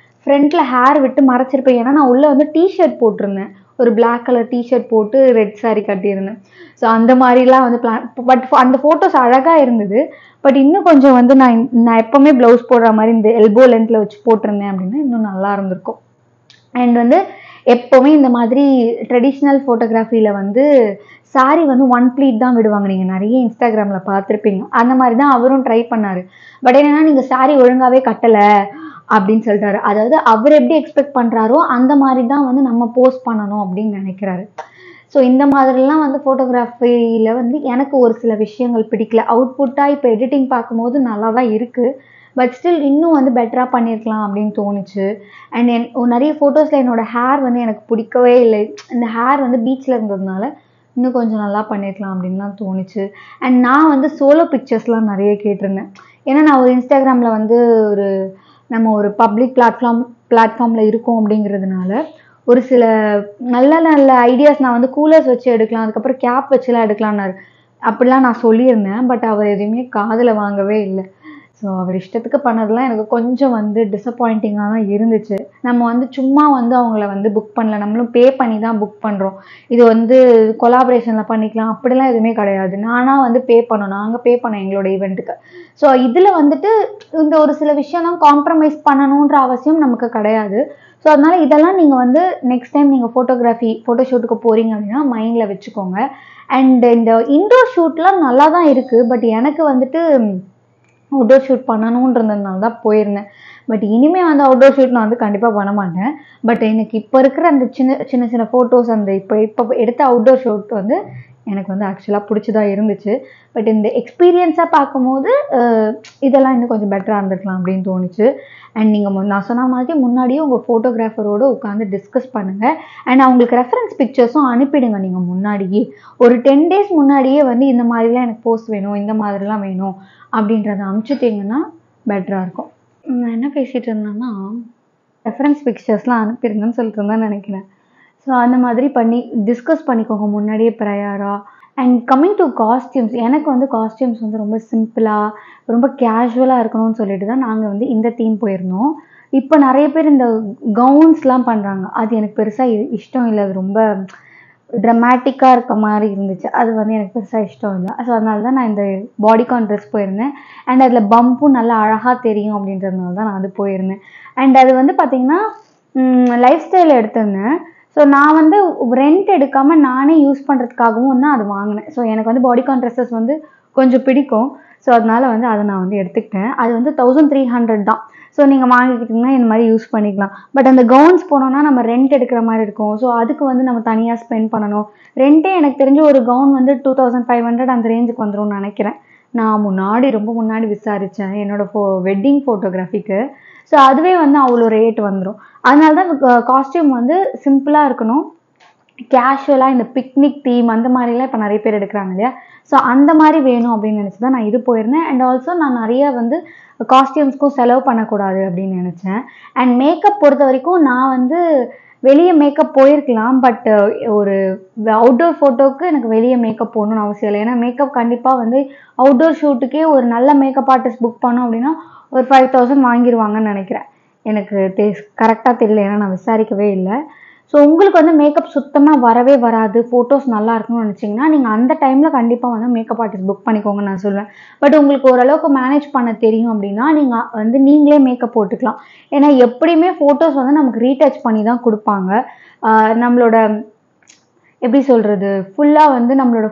ஃப்ரண்ட்டில் ஹேர் விட்டு மறைச்சிருப்பேன். ஏன்னா நான் உள்ளே வந்து டிஷர்ட் போட்டிருந்தேன், ஒரு பிளாக் கலர் டிஷர்ட் போட்டு ரெட் சாரீ கட்டியிருந்தேன். ஸோ அந்த மாதிரிலாம் வந்து பட் அந்த ஃபோட்டோஸ் அழகாக இருந்தது. பட் இன்னும் கொஞ்சம் வந்து நான் எப்போவுமே ப்ளவுஸ் போடுற மாதிரி இந்த எல்போ லென்த்தில் வச்சு போட்டிருந்தேன் அப்படின்னா இன்னும் நல்லா இருந்திருக்கும். அண்ட் வந்து எப்போவுமே இந்த மாதிரி ட்ரெடிஷ்னல் ஃபோட்டோகிராஃபியில் வந்து சாரி வந்து ஒன் ப்ளீட் தான் விடுவாங்க. நீங்கள் நிறைய இன்ஸ்டாகிராமில் பார்த்துருப்பீங்க. அந்த மாதிரி தான் அவரும் ட்ரை பண்ணார். பட் என்னென்னா நீங்கள் சாரி ஒழுங்காகவே கட்டலை அப்படின்னு சொல்லிட்டாரு. அதாவது அவர் எப்படி எக்ஸ்பெக்ட் பண்ணுறாரோ அந்த மாதிரி தான் வந்து நம்ம போஸ்ட் பண்ணணும் அப்படின்னு நினைக்கிறாரு. ஸோ இந்த மாதிரிலாம் வந்து ஃபோட்டோகிராஃபியில் வந்து எனக்கு ஒரு சில விஷயங்கள் பிடிக்கல. அவுட்புட்டாக இப்போ எடிட்டிங் பார்க்கும்போது நல்லா தான் இருக்குது. பட் ஸ்டில் இன்னும் வந்து பெட்டராக பண்ணியிருக்கலாம் அப்படின்னு தோணுச்சு. அண்ட் நிறைய ஃபோட்டோஸில் என்னோடய ஹேர் வந்து எனக்கு பிடிக்கவே இல்லை. இந்த ஹேர் வந்து பீச்சில் இருந்ததுனால இன்னும் கொஞ்சம் நல்லா பண்ணியிருக்கலாம் அப்படின்லாம் தோணுச்சு. அண்ட் நான் வந்து சோலோ பிக்சர்ஸ்லாம் நிறைய கேட்டிருந்தேன். ஏன்னா நான் ஒரு இன்ஸ்டாகிராமில் வந்து நம்ம ஒரு பப்ளிக் பிளாட்ஃபார்மில் இருக்கோம் அப்படிங்கிறதுனால ஒரு சில நல்ல நல்ல ஐடியாஸ் நான் வந்து கூலர்ஸ் வச்சு எடுக்கலாம், அதுக்கப்புறம் கேப் வச்சுலாம் எடுக்கலான்னாரு. அப்படிலாம் நான் சொல்லியிருந்தேன். பட் அவர் எதுவுமே காதில் வாங்கவே இல்லை. ஸோ அவர் இஷ்டத்துக்கு பண்ணதெல்லாம் எனக்கு கொஞ்சம் வந்து டிசப்பாயிண்டிங்காக தான் இருந்துச்சு. நம்ம வந்து சும்மா வந்து அவங்கள வந்து புக் பண்ணல, நம்மளும் பே பண்ணி தான் புக் பண்ணுறோம். இது வந்து கொலாபரேஷனில் பண்ணிக்கலாம் அப்படிலாம் எதுவுமே கிடையாது. நானாக வந்து பே பண்ணோம், நாங்கள் பே பண்ணோம் எங்களோட ஈவெண்ட்டுக்கு. ஸோ இதில் வந்துட்டு இந்த ஒரு சில விஷயம்லாம் காம்ப்ரமைஸ் பண்ணணுன்ற அவசியம் நமக்கு கிடையாது. ஸோ அதனால் இதெல்லாம் நீங்கள் வந்து நெக்ஸ்ட் டைம் நீங்கள் ஃபோட்டோஷூட்டுக்கு போகிறீங்க அப்படின்னா மைண்டில் வச்சுக்கோங்க. அண்ட் இந்த இன்டோர் ஷூட்லாம் நல்லா தான் இருக்குது. பட் எனக்கு வந்துட்டு அவுட்டோர் ஷூட் பண்ணணுன்றதுனால தான் போயிருந்தேன். பட் இனிமேல் வந்து அவுட்டோர் ஷூட் நான் வந்து கண்டிப்பாக பண்ண மாட்டேன். பட் எனக்கு இப்போ இருக்கிற அந்த சின்ன சின்ன ஃபோட்டோஸ், அந்த இப்போ எடுத்த அவுட்டோர் ஷூட் வந்து எனக்கு வந்து ஆக்சுவலாக பிடிச்சதாக இருந்துச்சு. பட் இந்த எக்ஸ்பீரியன்ஸாக பார்க்கும்போது இதெல்லாம் இன்னும் கொஞ்சம் பெட்டராக இருந்திருக்கலாம் அப்படின்னு தோணுச்சு. அண்ட் நீங்கள் நான் சொன்ன மாதிரி முன்னாடியே உங்கள் ஃபோட்டோகிராஃபரோடு உட்காந்து டிஸ்கஸ் பண்ணுங்கள். அண்ட் அவங்களுக்கு ரெஃபரன்ஸ் பிக்சர்ஸும் அனுப்பிடுங்க. நீங்கள் முன்னாடியே ஒரு 10 days முன்னாடியே வந்து இந்த மாதிரிலாம் எனக்கு போஸ்ட் வேணும், இந்த மாதிரிலாம் வேணும் அப்படின்றத அனுப்பிச்சிட்டிங்கன்னா பெட்டராக இருக்கும். நான் என்ன பேசிகிட்டு இருந்தேன்னா, ரெஃபரன்ஸ் பிக்சர்ஸ்லாம் அனுப்பிடுங்கன்னு சொல்லிட்டு இருந்தேன்னு நினைக்கிறேன். ஸோ அந்த மாதிரி பண்ணி டிஸ்கஸ் பண்ணிக்கோங்க முன்னாடியே ப்ரையராக. அண்ட் கம்மிங் டு காஸ்டியூம்ஸ், எனக்கு வந்து காஸ்டியூம்ஸ் வந்து ரொம்ப சிம்பிளாக ரொம்ப கேஷுவலாக இருக்கணும்னு சொல்லிட்டு தான் நாங்கள் வந்து இந்த தீம் போயிருந்தோம். இப்போ நிறைய பேர் இந்த கவுன்ஸ்லாம் பண்ணுறாங்க. அது எனக்கு பெருசாக இஷ்டம் இல்லை. அது ரொம்ப ட்ரமேட்டிக்காக இருக்க மாதிரி இருந்துச்சு. அது வந்து எனக்கு பெருசாக இஷ்டம் இல்லை. ஸோ அதனால தான் நான் இந்த பாடிகான் ட்ரெஸ் போயிருந்தேன். அண்ட் அதில் பம்பும் நல்லா அழகாக தெரியும் அப்படின்றதுனால தான் நான் அது போயிருந்தேன். அண்ட் அது வந்து பார்த்திங்கன்னா லைஃப் ஸ்டைல் எடுத்திருந்தேன். ஸோ நான் வந்து ரெண்ட் எடுக்காமல் நானே யூஸ் பண்ணுறதுக்காகவும் தான் அது வாங்கினேன். ஸோ எனக்கு வந்து பாடிகான் ட்ரெஸ்ஸஸ் வந்து கொஞ்சம் பிடிக்கும். ஸோ அதனால் வந்து அதை நான் வந்து எடுத்துக்கிட்டேன். அது வந்து 1300 தான். ஸோ நீங்கள் வாங்கிக்கிட்டிங்கன்னா இந்த மாதிரி யூஸ் பண்ணிக்கலாம். பட் அந்த கவுன்ஸ் போனோன்னா நம்ம ரெண்ட் எடுக்கிற மாதிரி இருக்கும். ஸோ அதுக்கு வந்து நம்ம தனியாக ஸ்பெண்ட் பண்ணணும். ரெண்ட்டே எனக்கு தெரிஞ்ச ஒரு கவுன் வந்து 2500 அந்த ரேஞ்சுக்கு வந்துரும்னு நினைக்கிறேன். நான் ரொம்ப முன்னாடி விசாரித்தேன் என்னோடய வெட்டிங் ஃபோட்டோகிராஃபிக்கு. ஸோ அதுவே வந்து அவ்வளோ ரேட் வந்துடும். அதனால தான் காஸ்டியூம் வந்து சிம்பிளாக இருக்கணும், கேஷுவலாக இந்த பிக்னிக் தீம் அந்த மாதிரிலாம் இப்போ நிறைய பேர் எடுக்கிறாங்க இல்லையா. ஸோ அந்த மாதிரி வேணும் அப்படின்னு நினச்சி தான் நான் இது போயிருந்தேன். அண்ட் ஆல்சோ நான் நிறைய வந்து காஸ்டியூம்ஸ்க்கும் செலவு பண்ணக்கூடாது அப்படின்னு நினச்சேன். அண்ட் மேக்கப் பொறுத்த வரைக்கும் நான் வந்து வெளியே மேக்கப் போயிருக்கலாம். பட் ஒரு அவுட்டோர் ஃபோட்டோவுக்கு எனக்கு வெளியே மேக்கப் போடணும்னு அவசியம் இல்லை. ஏன்னா மேக்கப் கண்டிப்பாக வந்து அவுட்டோர் ஷூட்டுக்கே ஒரு நல்ல மேக்கப் ஆர்டிஸ்ட் புக் பண்ணோம் அப்படின்னா ஒரு 5000 வாங்கிடுவாங்கன்னு நினைக்கிறேன். எனக்கு கரெக்டாக தெரியல, ஏன்னா நான் விசாரிக்கவே இல்லை. ஸோ உங்களுக்கு வந்து மேக்கப் சுத்தமாக வரவே வராது, ஃபோட்டோஸ் நல்லா இருக்கணும்னு நினச்சிங்கன்னா நீங்கள் அந்த டைமில் கண்டிப்பாக வந்து மேக்கப் ஆர்டிஸ்ட் புக் பண்ணிக்கோங்கன்னு நான் சொல்லுவேன். பட் உங்களுக்கு ஓரளவுக்கு மேனேஜ் பண்ண தெரியும் அப்படின்னா நீங்கள் வந்து நீங்களே மேக்கப் போட்டுக்கலாம். ஏன்னா எப்படியுமே ஃபோட்டோஸ் வந்து நமக்கு ரீடச் பண்ணி தான் கொடுப்பாங்க. நம்மளோட எப்படி சொல்கிறது, ஃபுல்லாக வந்து நம்மளோட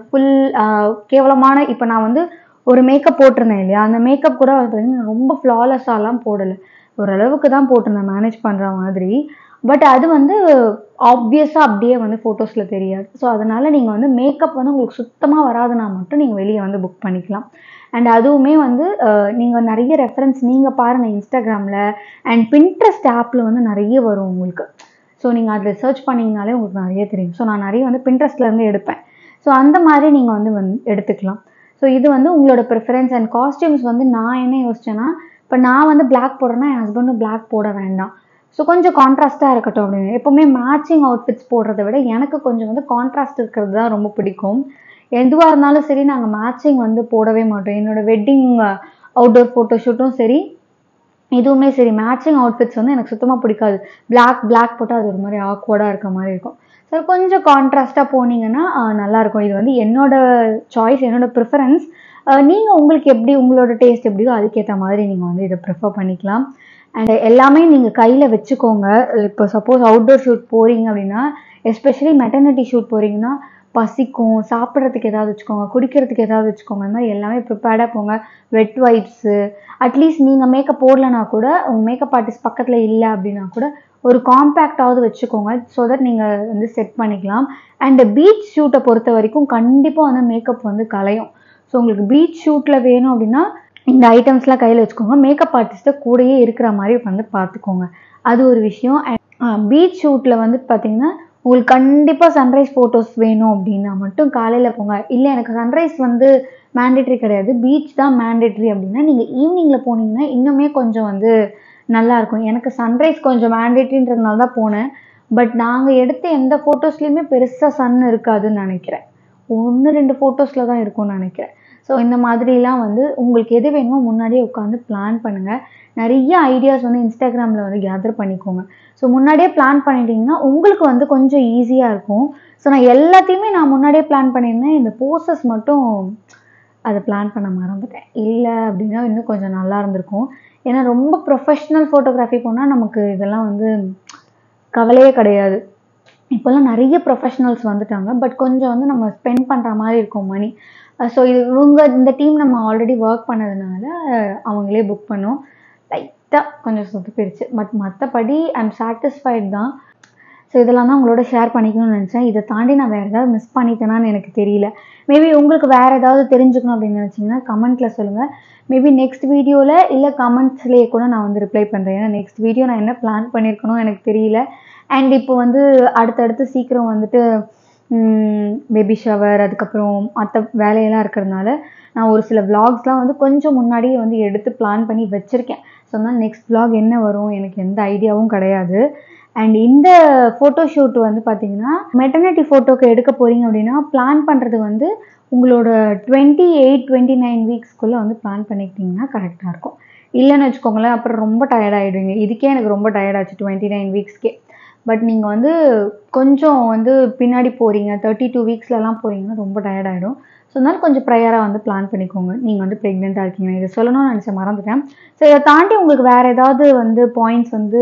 கேவலமான இப்போ நான் வந்து ஒரு மேக்கப் போட்டிருந்தேன் இல்லையா, அந்த மேக்கப் கூட பார்த்தீங்கன்னா ரொம்ப ஃப்ளாலெஸ்ஸாலாம் போடலை, ஓரளவுக்கு தான் போட்டிருந்தேன் மேனேஜ் பண்ணுற மாதிரி. பட் அது வந்து ஆப்வியஸாக அப்படியே வந்து ஃபோட்டோஸில் தெரியாது. ஸோ அதனால் நீங்கள் வந்து மேக்கப் வந்து உங்களுக்கு சுத்தமாக வராதுன்னா மட்டும் நீங்கள் வெளியே வந்து புக் பண்ணிக்கலாம். அண்ட் அதுவுமே வந்து நீங்கள் நிறைய ரெஃபரன்ஸ் நீங்கள் பாருங்கள் இன்ஸ்டாகிராமில் அண்ட் பின்ட்ரெஸ்ட் ஆப்பில் வந்து நிறைய வரும் உங்களுக்கு. ஸோ நீங்கள் அதில் சர்ச் பண்ணிங்கனாலே உங்களுக்கு நிறைய தெரியும். ஸோ நான் நிறைய வந்து பின்ட்ரெஸ்ட்லேருந்து எடுப்பேன். ஸோ அந்த மாதிரி நீங்கள் வந்து எடுத்துக்கலாம். ஸோ இது வந்து உங்களோட ப்ரிஃபரன்ஸ். அண்ட் காஸ்டியூம்ஸ் வந்து நான் என்ன யோசிச்சேன்னா, இப்போ நான் வந்து பிளாக் போடுறேன்னா என் ஹஸ்பண்டும் பிளாக் போட வேண்டாம், ஸோ கொஞ்சம் கான்ட்ராஸ்ட்டாக இருக்கட்டும் அப்படின்னு. எப்போவுமே மேட்சிங் அவுட்ஃபிட்ஸ் போடுறத விட எனக்கு கொஞ்சம் வந்து கான்ட்ராஸ்ட் இருக்கிறது தான் ரொம்ப பிடிக்கும். எதுவாக இருந்தாலும் சரி நாங்கள் மேட்சிங் வந்து போடவே மாட்டோம். என்னோடய வெட்டிங் அவுட்டோர் ஃபோட்டோஷூட்டும் சரி இதுவுமே சரி மேட்சிங் அவுட்ஃபிட்ஸ் வந்து எனக்கு சுத்தமாக பிடிக்காது. பிளாக் போட்டால் அது ஒரு மாதிரி ஆக்வர்டாக இருக்க மாதிரி இருக்கும். ஸோ கொஞ்சம் கான்ட்ராஸ்ட்டாக போனீங்கன்னா நல்லாயிருக்கும். இது வந்து என்னோடய சாய்ஸ், என்னோடய ப்ரிஃபரன்ஸ். நீங்கள் உங்களுக்கு எப்படி உங்களோட டேஸ்ட் எப்படியோ அதுக்கேற்ற மாதிரி நீங்கள் வந்து இதை ப்ரிஃபர் பண்ணிக்கலாம். அண்ட் எல்லாமே நீங்கள் கையில் வச்சுக்கோங்க. இப்போ சப்போஸ் அவுட்டோர் ஷூட் போகிறீங்க அப்படின்னா, எஸ்பெஷலி மெட்டர்னிட்டி ஷூட் போகிறீங்கன்னா பசிக்கும், சாப்பிட்றதுக்கு ஏதாவது வச்சுக்கோங்க, குடிக்கிறதுக்கு ஏதாவது வச்சுக்கோங்க. இந்த மாதிரி எல்லாமே ப்ரிப்பேர்டாக போங்க. வெட் வைப்ஸு, அட்லீஸ்ட் நீங்கள் மேக்கப் போடலனா கூட உங்கள் மேக்கப் ஆர்டிஸ்ட் பக்கத்தில் இல்லை அப்படின்னா கூட ஒரு காம்பேக்டாவது வச்சுக்கோங்க. ஸோ தட் நீங்கள் வந்து செட் பண்ணிக்கலாம். அண்டு பீச் ஷூட்டை பொறுத்த வரைக்கும் கண்டிப்பாக வந்து மேக்கப் வந்து கலையும். ஸோ உங்களுக்கு பீச் ஷூட்டில் வேணும் அப்படின்னா இந்த ஐட்டம்ஸ்லாம் கையில் வச்சுக்கோங்க. மேக்கப் ஆர்டிஸ்ட்டை கூடயே இருக்கிற மாதிரி வந்து பார்த்துக்கோங்க. அது ஒரு விஷயம். பீச் ஷூட்டில் வந்து பார்த்தீங்கன்னா உங்களுக்கு கண்டிப்பாக சன்ரைஸ் ஃபோட்டோஸ் வேணும் அப்படின்னா மட்டும் காலையில் போங்க. இல்லை எனக்கு சன்ரைஸ் வந்து மேண்டேட்ரி கிடையாது, பீச் தான் மேண்டேட்ரி அப்படின்னா நீங்கள் ஈவினிங்கில் போனீங்கன்னா இன்னுமே கொஞ்சம் வந்து நல்லாயிருக்கும். எனக்கு சன்ரைஸ் கொஞ்சம் மேண்டேட்ரின்றதுனால தான் போனேன். பட் நாங்கள் எடுத்த எந்த ஃபோட்டோஸ்லேயுமே பெருசாக சன் இருக்காதுன்னு நினைக்கிறேன். 1-2 ஃபோட்டோஸில் தான் இருக்கும்னு நினைக்கிறேன். ஸோ இந்த மாதிரிலாம் வந்து உங்களுக்கு எது வேணுமோ முன்னாடியே உட்காந்து பிளான் பண்ணுங்கள். நிறைய ஐடியாஸ் வந்து இன்ஸ்டாகிராமில் வந்து கேதர் பண்ணிக்கோங்க. ஸோ முன்னாடியே பிளான் பண்ணிட்டீங்கன்னா உங்களுக்கு வந்து கொஞ்சம் ஈஸியாக இருக்கும். ஸோ நான் எல்லாத்தையுமே முன்னாடியே பிளான் பண்ணியிருந்தேன். இந்த போஸஸ் மட்டும் அதை பிளான் பண்ண மறந்துட்டேன். இல்லை அப்படின்னா இன்னும் கொஞ்சம் நல்லா இருந்திருக்கும். ஏன்னா ரொம்ப ப்ரொஃபஷ்னல் ஃபோட்டோகிராஃபி போனால் நமக்கு இதெல்லாம் வந்து கவலையே கிடையாது. இப்போல்லாம் நிறைய ப்ரொஃபஷ்னல்ஸ் வந்துட்டாங்க. பட் கொஞ்சம் வந்து நம்ம ஸ்பெண்ட் பண்ணுற மாதிரி இருக்கும் மணி. ஸோ இந்த டீம் நம்ம ஆல்ரெடி ஒர்க் பண்ணதுனால அவங்களே புக் பண்ணோம். லைட்டாக கொஞ்சம் சொதப்பிடுச்சு. பட் மற்றபடி ஐம் சாட்டிஸ்ஃபைட் தான். ஸோ இதெல்லாம் தான் உங்களோட ஷேர் பண்ணிக்கணும்னு நினச்சேன். இதை தாண்டி நான் வேறு ஏதாவது மிஸ் பண்ணிட்டேனான்னு எனக்கு தெரியல. மேபி உங்களுக்கு வேறு ஏதாவது தெரிஞ்சுக்கணும் அப்படின்னு நினச்சிங்கன்னா கமெண்ட்டில் சொல்லுங்கள். மேபி நெக்ஸ்ட் வீடியோவில் இல்லை கமெண்ட்ஸ்லேயே கூட நான் வந்து ரிப்ளை பண்ணுறேன். ஏன்னா நெக்ஸ்ட் வீடியோ நான் என்ன பிளான் பண்ணியிருக்கணும் எனக்கு தெரியல. அண்ட் இப்போ வந்து அடுத்தடுத்து சீக்கிரம் வந்துட்டு பேபி ஷவர், அதுக்கப்புறம் மற்ற வேலையெல்லாம் இருக்கிறதுனால நான் ஒரு சில விளாக்ஸ்லாம் வந்து கொஞ்சம் முன்னாடியே வந்து எடுத்து பிளான் பண்ணி வச்சுருக்கேன். ஸோ அதனால் நெக்ஸ்ட் விளாக் என்ன வரும் எனக்கு எந்த ஐடியாவும் கிடையாது. அண்ட் இந்த ஃபோட்டோ ஷூட் வந்து பார்த்தீங்கன்னா மெட்டர்னிட்டி ஃபோட்டோக்கு எடுக்க போகிறீங்க அப்படின்னா பிளான் பண்ணுறது வந்து உங்களோட 28-29 வீக்ஸ்க்குள்ளே வந்து பிளான் பண்ணிக்கிட்டிங்கன்னா கரெக்டாக இருக்கும். இல்லைன்னு வச்சுக்கோங்களேன், அப்புறம் ரொம்ப டயர்ட் ஆகிடுவீங்க. இதுக்கே எனக்கு ரொம்ப டயர்டாச்சு 29 வீக்ஸ்க்கே. பட் நீங்கள் வந்து கொஞ்சம் வந்து பின்னாடி போகிறீங்க, 32 வீக்ஸ்லலாம் போகிறீங்கன்னா ரொம்ப டயர்ட் ஆகிடும். ஸோ அதனால் கொஞ்சம் ப்ரையராக வந்து பிளான் பண்ணிக்கோங்க. நீங்கள் வந்து ப்ரெக்னெண்ட்டாக இருக்கீங்க, இதை சொல்லணும்னு நினச்சேன், மறந்துட்டேன். ஸோ இதை தாண்டி உங்களுக்கு வேறு ஏதாவது வந்து பாயிண்ட்ஸ் வந்து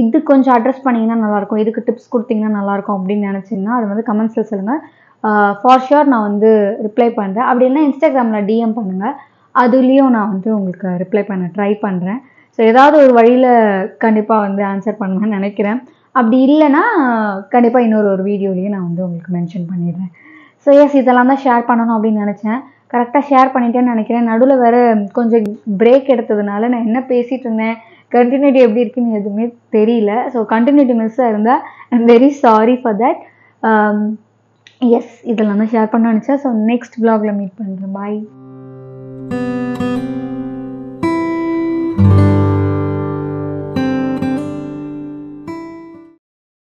இது கொஞ்சம் அட்ரஸ் பண்ணிங்கன்னா நல்லாயிருக்கும், இதுக்கு டிப்ஸ் கொடுத்தீங்கன்னா நல்லாயிருக்கும் அப்படின்னு நினச்சிங்கன்னா அது வந்து கமெண்ட்ஸில் சொல்லுங்கள். ஃபார் ஷுர் நான் வந்து ரிப்ளை பண்ணுறேன். அப்படி இல்லைனா இன்ஸ்டாகிராமில் டிஎம் பண்ணுங்கள், அதுலேயும் நான் வந்து உங்களுக்கு ரிப்ளை பண்ண ட்ரை பண்ணுறேன். ஸோ ஏதாவது ஒரு வழியில் கண்டிப்பாக வந்து ஆன்சர் பண்ணுவேன்னு நினைக்கிறேன். அப்படி இல்லைன்னா கண்டிப்பாக இன்னொரு வீடியோலேயே நான் வந்து உங்களுக்கு மென்ஷன் பண்ணிடுறேன். ஸோ எஸ், இதெல்லாம் தான் ஷேர் பண்ணணும் அப்படின்னு நினச்சேன். கரெக்டாக ஷேர் பண்ணிட்டேன்னு நினைக்கிறேன். நடுவில் வேறு கொஞ்சம் பிரேக் எடுத்ததுனால நான் என்ன பேசிகிட்டு இருந்தேன், கண்டினியூட்டி எப்படி இருக்குன்னு எதுவுமே தெரியல. ஸோ கண்டினியூட்டி மிஸ்ஸாக இருந்தால் I'm very sorry for that. Yes, இதெல்லாம் தான் ஷேர் பண்ண நினச்சேன். ஸோ நெக்ஸ்ட் vlogல மீட் பண்ணுறேன். பாய்.